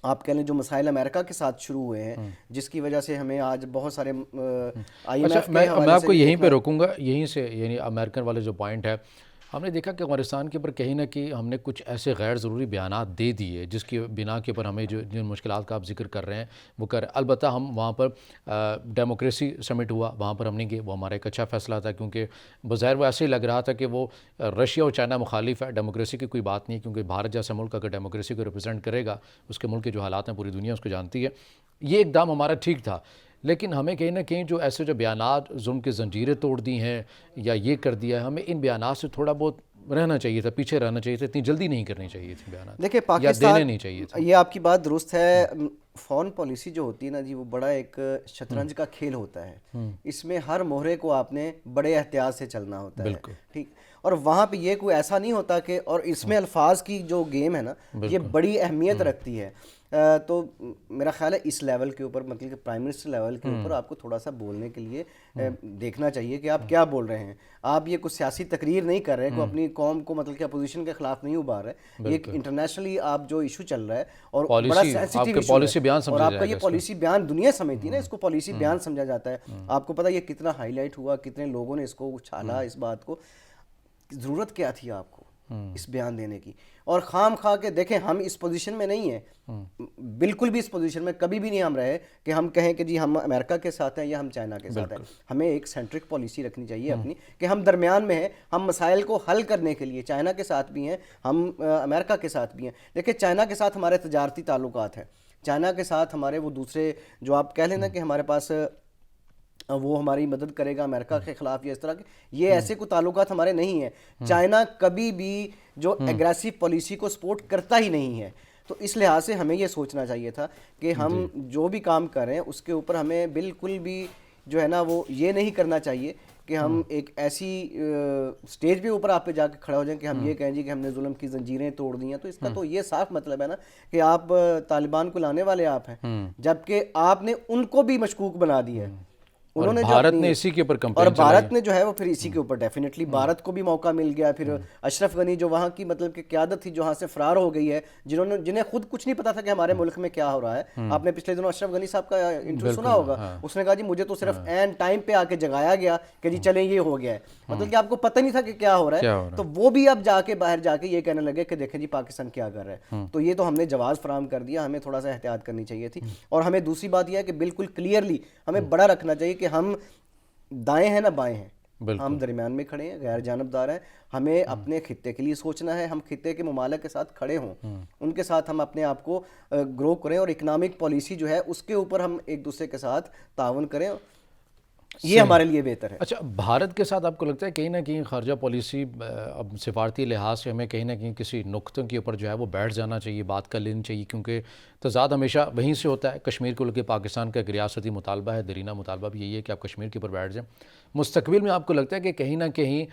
آپ کہہ لیں جو مسائل امریکہ کے ساتھ شروع ہوئے ہیں، جس کی وجہ سے ہمیں آج بہت سارے میں آپ کو یہیں پہ روکوں گا، یہیں سے یعنی امریکن والے جو پوائنٹ ہے، ہم نے دیکھا کہ افغانستان کے اوپر کہیں نہ کہیں ہم نے کچھ ایسے غیر ضروری بیانات دے دیے جس کی بنا کے اوپر ہمیں جو جن مشکلات کا آپ ذکر کر رہے ہیں وہ کر. البتہ ہم وہاں پر ڈیموکریسی سمٹ ہوا، وہاں پر ہم نہیں گئے، وہ ہمارا ایک اچھا فیصلہ تھا، کیونکہ بظاہر وہ ایسے ہی لگ رہا تھا کہ وہ رشیا اور چائنا مخالف ہے. ڈیموکریسی کی کوئی بات نہیں، کیونکہ بھارت جیسا ملک اگر ڈیموکریسی کو ریپرزینٹ کرے گا، اس کے ملک کے جو حالات ہیں پوری دنیا اس کو جانتی ہے. یہ اقدام ہمارا ٹھیک تھا، لیکن ہمیں کہیں نہ کہیں جو ایسے جو بیانات ظلم کی زنجیریں توڑ دی ہیں یا یہ کر دیا ہے، ہمیں ان بیانات سے تھوڑا بہت رہنا چاہیے تھا، پیچھے رہنا چاہیے تھا. اتنی جلدی نہیں کرنی چاہیے تھی بیانات، دیکھیں یا پاکستان، دینے نہیں چاہیے تھے. یہ آپ کی بات درست ہے. فارن پالیسی جو ہوتی ہے نا جی، وہ بڑا ایک شطرنج کا کھیل ہوتا ہے. اس میں ہر مہرے کو آپ نے بڑے احتیاط سے چلنا ہوتا ہے، ٹھیک. اور وہاں پہ یہ کوئی ایسا نہیں ہوتا کہ، اور اس میں الفاظ کی جو گیم ہے نا یہ بڑی اہمیت رکھتی ہے. تو میرا خیال ہے اس لیول کے اوپر، مطلب کہ پرائم منسٹر لیول کے اوپر آپ کو تھوڑا سا بولنے کے لیے دیکھنا چاہیے کہ آپ کیا بول رہے ہیں. آپ یہ کچھ سیاسی تقریر نہیں کر رہے، کوئی اپنی قوم کو مطلب کہ اپوزیشن کے خلاف نہیں ابھار رہے. یہ انٹرنیشنلی آپ جو ایشو چل رہا ہے اور بڑا سینسٹیو ایشو ہے، اور آپ کا یہ پالیسی بیان دنیا سمجھتی ہے نا، اس کو پالیسی بیان سمجھا جاتا ہے. آپ کو پتہ یہ کتنا ہائی لائٹ ہوا، کتنے لوگوں نے اس کو اچھالا. اس بات کو ضرورت کیا تھی آپ کو اس بیان دینے کی؟ اور خام خواہ کے دیکھیں ہم اس پوزیشن میں نہیں ہیں، بالکل بھی اس پوزیشن میں کبھی بھی نہیں ہم رہے کہ ہم کہیں کہ جی ہم امریکہ کے ساتھ ہیں یا ہم چائنا کے ساتھ ہیں. ہمیں ایک سینٹرک پالیسی رکھنی چاہیے اپنی، کہ ہم درمیان میں ہیں. ہم مسائل کو حل کرنے کے لیے چائنا کے ساتھ بھی ہیں، ہم امریکہ کے ساتھ بھی ہیں. دیکھیں چائنا کے ساتھ ہمارے تجارتی تعلقات ہیں، چائنا کے ساتھ ہمارے وہ دوسرے جو آپ کہہ لینا کہ ہمارے پاس وہ ہماری مدد کرے گا امریکہ کے خلاف یا اس طرح کے، یہ ایسے کوئی تعلقات ہمارے نہیں ہیں. چائنا کبھی بھی جو ایگریسو پالیسی کو سپورٹ کرتا ہی نہیں ہے. تو اس لحاظ سے ہمیں یہ سوچنا چاہیے تھا کہ ہم جو بھی کام کر رہے ہیں اس کے اوپر ہمیں بالکل بھی جو ہے نا وہ یہ نہیں کرنا چاہیے کہ ہم ایک ایسی سٹیج پہ اوپر آپ پہ جا کے کھڑا ہو جائیں کہ ہم یہ کہیں جی کہ ہم نے ظلم کی زنجیریں توڑ دی ہیں. تو اس کا تو یہ صاف مطلب ہے نا کہ آپ طالبان کو لانے والے آپ ہیں، جبکہ آپ نے ان کو بھی مشکوک بنا دیا ہے. انہوں نے بھارت نے اسی کے اوپر اور کمپین بھارت نے جو ہے وہ پھر اسی کے اوپر ڈیفینیٹلی بھارت کو بھی موقع مل گیا. پھر اشرف غنی جو وہاں کی مطلب کہ قیادت تھی جو وہاں سے فرار ہو گئی ہے، جنہیں خود کچھ نہیں پتا تھا کہ ہمارے ملک میں کیا ہو رہا ہے. آپ نے پچھلے دنوں اشرف غنی صاحب کا انٹرویو سنا ہوگا، اس نے کہا جی مجھے تو صرف عین ٹائم پہ آ کے جگایا گیا کہ جی چلیں یہ ہو گیا ہے، مطلب کہ آپ کو پتہ نہیں تھا کہ کیا ہو رہا ہے. تو وہ بھی اب جا کے باہر جا کے یہ کہنے لگے کہ دیکھیں جی پاکستان کیا کر رہا ہے. تو یہ تو ہم نے جواز فراہم کر دیا. ہمیں تھوڑا سا احتیاط کرنی چاہیے تھی. اور ہمیں دوسری بات یہ ہے کہ بالکل کلیئرلی ہمیں بڑا رکھنا چاہیے کہ ہم دائیں ہیں نہ بائیں ہیں، ہم درمیان میں کھڑے ہیں، غیر جانبدار ہیں. ہمیں اپنے خطے کے لیے سوچنا ہے، ہم خطے کے ممالک کے ساتھ کھڑے ہوں، ان کے ساتھ ہم اپنے آپ کو گرو کریں اور اکنامک پالیسی جو ہے اس کے اوپر ہم ایک دوسرے کے ساتھ تعاون کریں. یہ ہمارے لیے بہتر ہے. اچھا، بھارت کے ساتھ آپ کو لگتا ہے کہیں نہ کہیں خارجہ پالیسی اب سفارتی لحاظ سے ہمیں کہیں نہ کہیں کسی نقطوں کے اوپر جو ہے وہ بیٹھ جانا چاہیے، بات کر لینی چاہیے، کیونکہ تضاد ہمیشہ وہیں سے ہوتا ہے. کشمیر کو لے کے پاکستان کا ایک ریاستی مطالبہ ہے، درینہ مطالبہ بھی یہی ہے کہ آپ کشمیر کے اوپر بیٹھ جائیں. مستقبل میں آپ کو لگتا ہے کہ کہیں نہ کہیں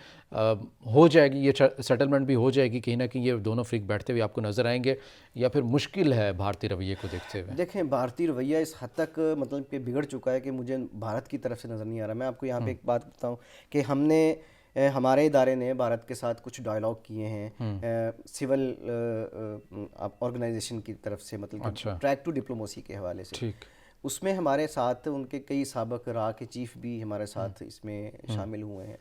ہو جائے گی یہ سیٹلمنٹ بھی ہو جائے گی، کہیں نہ کہیں یہ دونوں فریق بیٹھتے ہوئے آپ کو نظر آئیں گے، یا پھر مشکل ہے بھارتی رویے کو دیکھتے ہوئے؟ دیکھیں بھارتی رویہ اس حد تک مطلب کہ بگڑ چکا ہے کہ مجھے بھارت کی طرف سے نظر نہیں آ رہا. میں آپ کو یہاں پہ ایک بات بتاؤں کہ ہم نے ہمارے ادارے نے بھارت کے ساتھ کچھ ڈائلاگ کیے ہیں سول آرگنائزیشن کی طرف سے، مطلب کہ ٹریک ٹو ڈپلومیسی کے حوالے سے. اس میں ہمارے ساتھ ان کے کئی سابق راہ کے چیف بھی ہمارے ساتھ اس میں شامل ہوئے ہیں.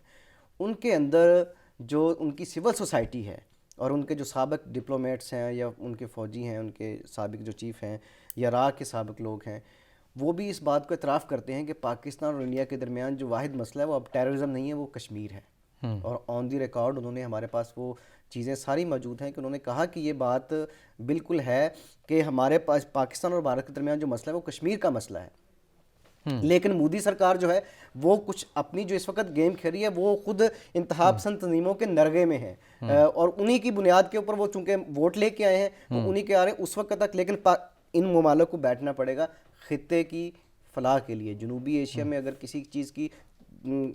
ان کے اندر جو ان کی سول سوسائٹی ہے اور ان کے جو سابق ڈپلومیٹس ہیں یا ان کے فوجی ہیں، ان کے سابق جو چیف ہیں یا راہ کے سابق لوگ ہیں، وہ بھی اس بات کو اعتراف کرتے ہیں کہ پاکستان اور انڈیا کے درمیان جو واحد مسئلہ ہے وہ اب ٹیررزم نہیں ہے، وہ کشمیر ہے. اور آن دی ریکارڈ انہوں نے ہمارے پاس وہ چیزیں ساری موجود ہیں کہ انہوں نے کہا کہ یہ بات بالکل ہے کہ ہمارے پاس پاکستان اور بھارت کے درمیان جو مسئلہ ہے وہ کشمیر کا مسئلہ ہے. لیکن مودی سرکار جو ہے وہ کچھ اپنی جو اس وقت گیم کھیل رہی ہے وہ خود انتہا پسند تنظیموں کے نرغے میں ہے، اور انہی کی بنیاد کے اوپر وہ چونکہ ووٹ لے کے آئے ہیں تو انہی کے آ رہے ہیں اس وقت تک. لیکن ان ممالک کو بیٹھنا پڑے گا خطے کی فلاح کے لیے. جنوبی ایشیا میں اگر کسی چیز کی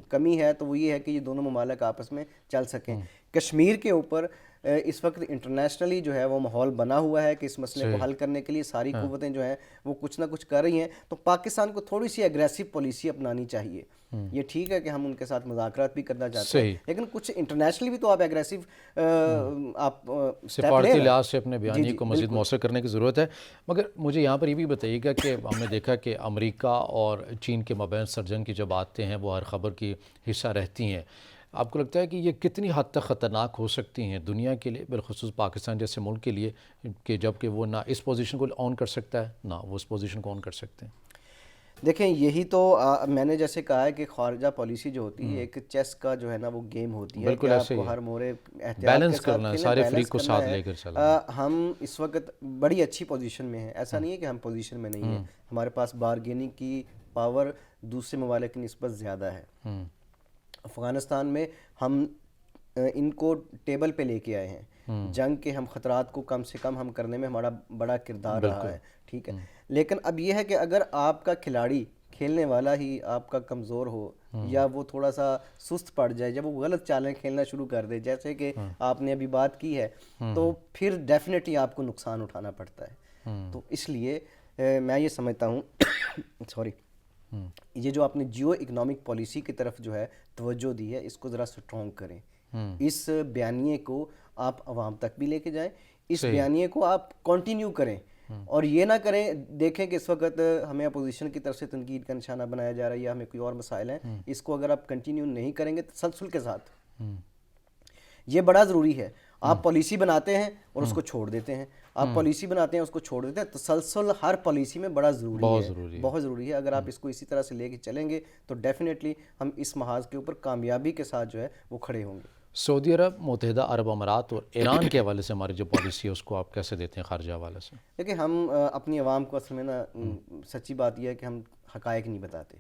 کمی ہے تو وہ یہ ہے کہ یہ دونوں ممالک آپس میں چل سکیں. کشمیر کے اوپر اس وقت انٹرنیشنلی جو ہے وہ ماحول بنا ہوا ہے کہ اس مسئلے کو حل کرنے کے لیے ساری قوتیں جو ہیں وہ کچھ نہ کچھ کر رہی ہیں. تو پاکستان کو تھوڑی سی ایگریسو پالیسی اپنانی چاہیے. یہ ٹھیک ہے کہ ہم ان کے ساتھ مذاکرات بھی کرنا چاہتے ہیں، لیکن کچھ انٹرنیشنلی بھی تو آپ ایگریسو آپ سفارتی لحاظ سے اپنے بیانیے کو مزید مؤثر کرنے کی ضرورت ہے. مگر مجھے یہاں پر یہ بھی بتائیے گا کہ ہم نے دیکھا کہ امریکہ اور چین کے مابین سرجن کی جو باتیں ہیں وہ ہر خبر کی حصہ رہتی ہیں. آپ کو لگتا ہے کہ یہ کتنی حد تک خطرناک ہو سکتی ہیں دنیا کے لیے، بالخصوص پاکستان جیسے ملک کے لیے، کہ جب کہ وہ نہ اس پوزیشن کو آن کر سکتا ہے نہ وہ اس پوزیشن کو آن کر سکتے ہیں؟ دیکھیں یہی تو میں نے جیسے کہا ہے کہ خارجہ پالیسی جو ہوتی ہے ایک چیس کا جو ہے نا وہ گیم ہوتی ہے کہ آپ کو ہر مورے احتیاط کے ساتھ کھیلیں، سارے فریق کو ساتھ لے کر چلنا. ہم اس وقت بڑی اچھی پوزیشن میں ہیں، ایسا نہیں ہے کہ ہم پوزیشن میں نہیں ہیں. ہمارے پاس بارگیننگ کی پاور دوسرے ممالک کی نسبت زیادہ ہے. افغانستان میں ہم ان کو ٹیبل پہ لے کے آئے ہیں. جنگ کے ہم خطرات کو کم سے کم ہم کرنے میں ہمارا بڑا کردار رہا ہے، ٹھیک ہے. لیکن اب یہ ہے کہ اگر آپ کا کھلاڑی کھیلنے والا ہی آپ کا کمزور ہو یا وہ تھوڑا سا سست پڑ جائے، جب وہ غلط چالیں کھیلنا شروع کر دے جیسے کہ آپ نے ابھی بات کی ہے، تو پھر ڈیفینیٹلی آپ کو نقصان اٹھانا پڑتا ہے. تو اس لیے میں یہ سمجھتا ہوں یہ جو آپ نے جیو اکنامک پالیسی کی طرف جو ہے توجہ دی ہے اس کو ذرا اسٹرانگ کریں. اس بیانیے کو آپ عوام تک بھی لے کے جائیں، اس بیانیے کو آپ کنٹینیو کریں، اور یہ نہ کریں دیکھیں کہ اس وقت ہمیں اپوزیشن کی طرف سے تنقید کا نشانہ بنایا جا رہا ہے یا ہمیں کوئی اور مسائل ہیں. اس کو اگر آپ کنٹینیو نہیں کریں گے تسلسل کے ساتھ، یہ بڑا ضروری ہے. آپ پالیسی بناتے ہیں اور اس کو چھوڑ دیتے ہیں، آپ پالیسی بناتے ہیں اس کو چھوڑ دیتے ہیں. تسلسل ہر پالیسی میں بڑا ضروری ہے، بہت ضروری ہے. اگر آپ اس کو اسی طرح سے لے کے چلیں گے تو ڈیفینیٹلی ہم اس محاذ کے اوپر کامیابی کے ساتھ جو ہے وہ کھڑے ہوں گے. سعودی عرب، متحدہ عرب امارات اور ایران کے حوالے سے ہماری جو پالیسی ہے اس کو آپ کیسے دیتے ہیں خارجہ حوالے سے؟ دیکھیں ہم اپنی عوام کو اصل میں نا سچی بات یہ ہے کہ ہم حقائق نہیں بتاتے.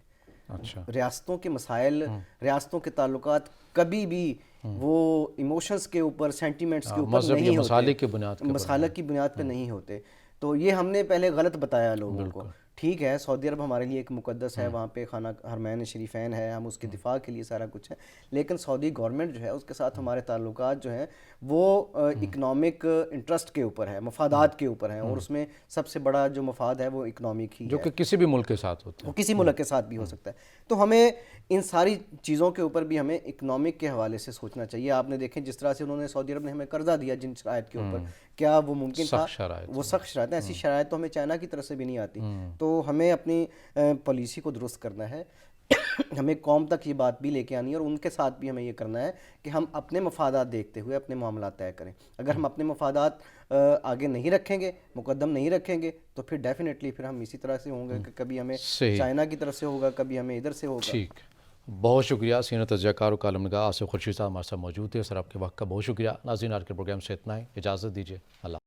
اچھا ریاستوں کے مسائل، ریاستوں کے تعلقات کبھی بھی وہ ایموشنز کے اوپر، سینٹیمنٹس کے اوپر مذہب یا نہیں مسالے ہوتے، کی بنیاد کے مسالہ کی بنیاد پہ نہیں ہوتے. تو یہ ہم نے پہلے غلط بتایا لوگوں کو. ٹھیک ہے، سعودی عرب ہمارے لیے ایک مقدس ہے، وہاں پہ خانہ حرمین شریفین ہے، ہم اس کے دفاع کے لیے سارا کچھ ہے، لیکن سعودی گورنمنٹ جو ہے اس کے ساتھ ہمارے تعلقات جو ہیں وہ اکنامک انٹرسٹ کے اوپر ہے، مفادات کے اوپر ہیں، اور اس میں سب سے بڑا جو مفاد ہے وہ اکنامک ہی جو ہے، کہ کسی بھی ملک کے ساتھ ہوتا وہ کسی ملک کے ساتھ بھی ہو سکتا ہے. تو ہمیں ان ساری چیزوں کے اوپر بھی ہمیں اکنامک کے حوالے سے سوچنا چاہیے. آپ نے دیکھیں جس طرح سے انہوں نے سعودی عرب نے ہمیں قرضہ دیا جن شرائط کے اوپر، کیا وہ ممکن تھا؟ سخت شرائط، وہ سخت شرائط ہیں. ایسی شرائط تو ہمیں چائنا کی طرف سے بھی نہیں آتی. تو ہمیں اپنی پالیسی کو درست کرنا ہے، ہمیں قوم تک یہ بات بھی لے کے آنی ہے، اور ان کے ساتھ بھی ہمیں یہ کرنا ہے کہ ہم اپنے مفادات دیکھتے ہوئے اپنے معاملات طے کریں. اگر ہم اپنے مفادات آگے نہیں رکھیں گے، مقدم نہیں رکھیں گے، تو پھر ڈیفینیٹلی پھر ہم اسی طرح سے ہوں گے کہ کبھی ہمیں چائنا کی طرف سے ہوگا، کبھی ہمیں ادھر سے ہوگا. ٹھیک، بہت شکریہ. سینئر تجزیہ کار و کالم نگار آصف خورشید صاحب ہمارے ساتھ موجود تھے. سر آپ کے وقت کا بہت شکریہ. ناظرین، آج کے پروگرام سے اتنا ہی، اجازت دیجیے. اللہ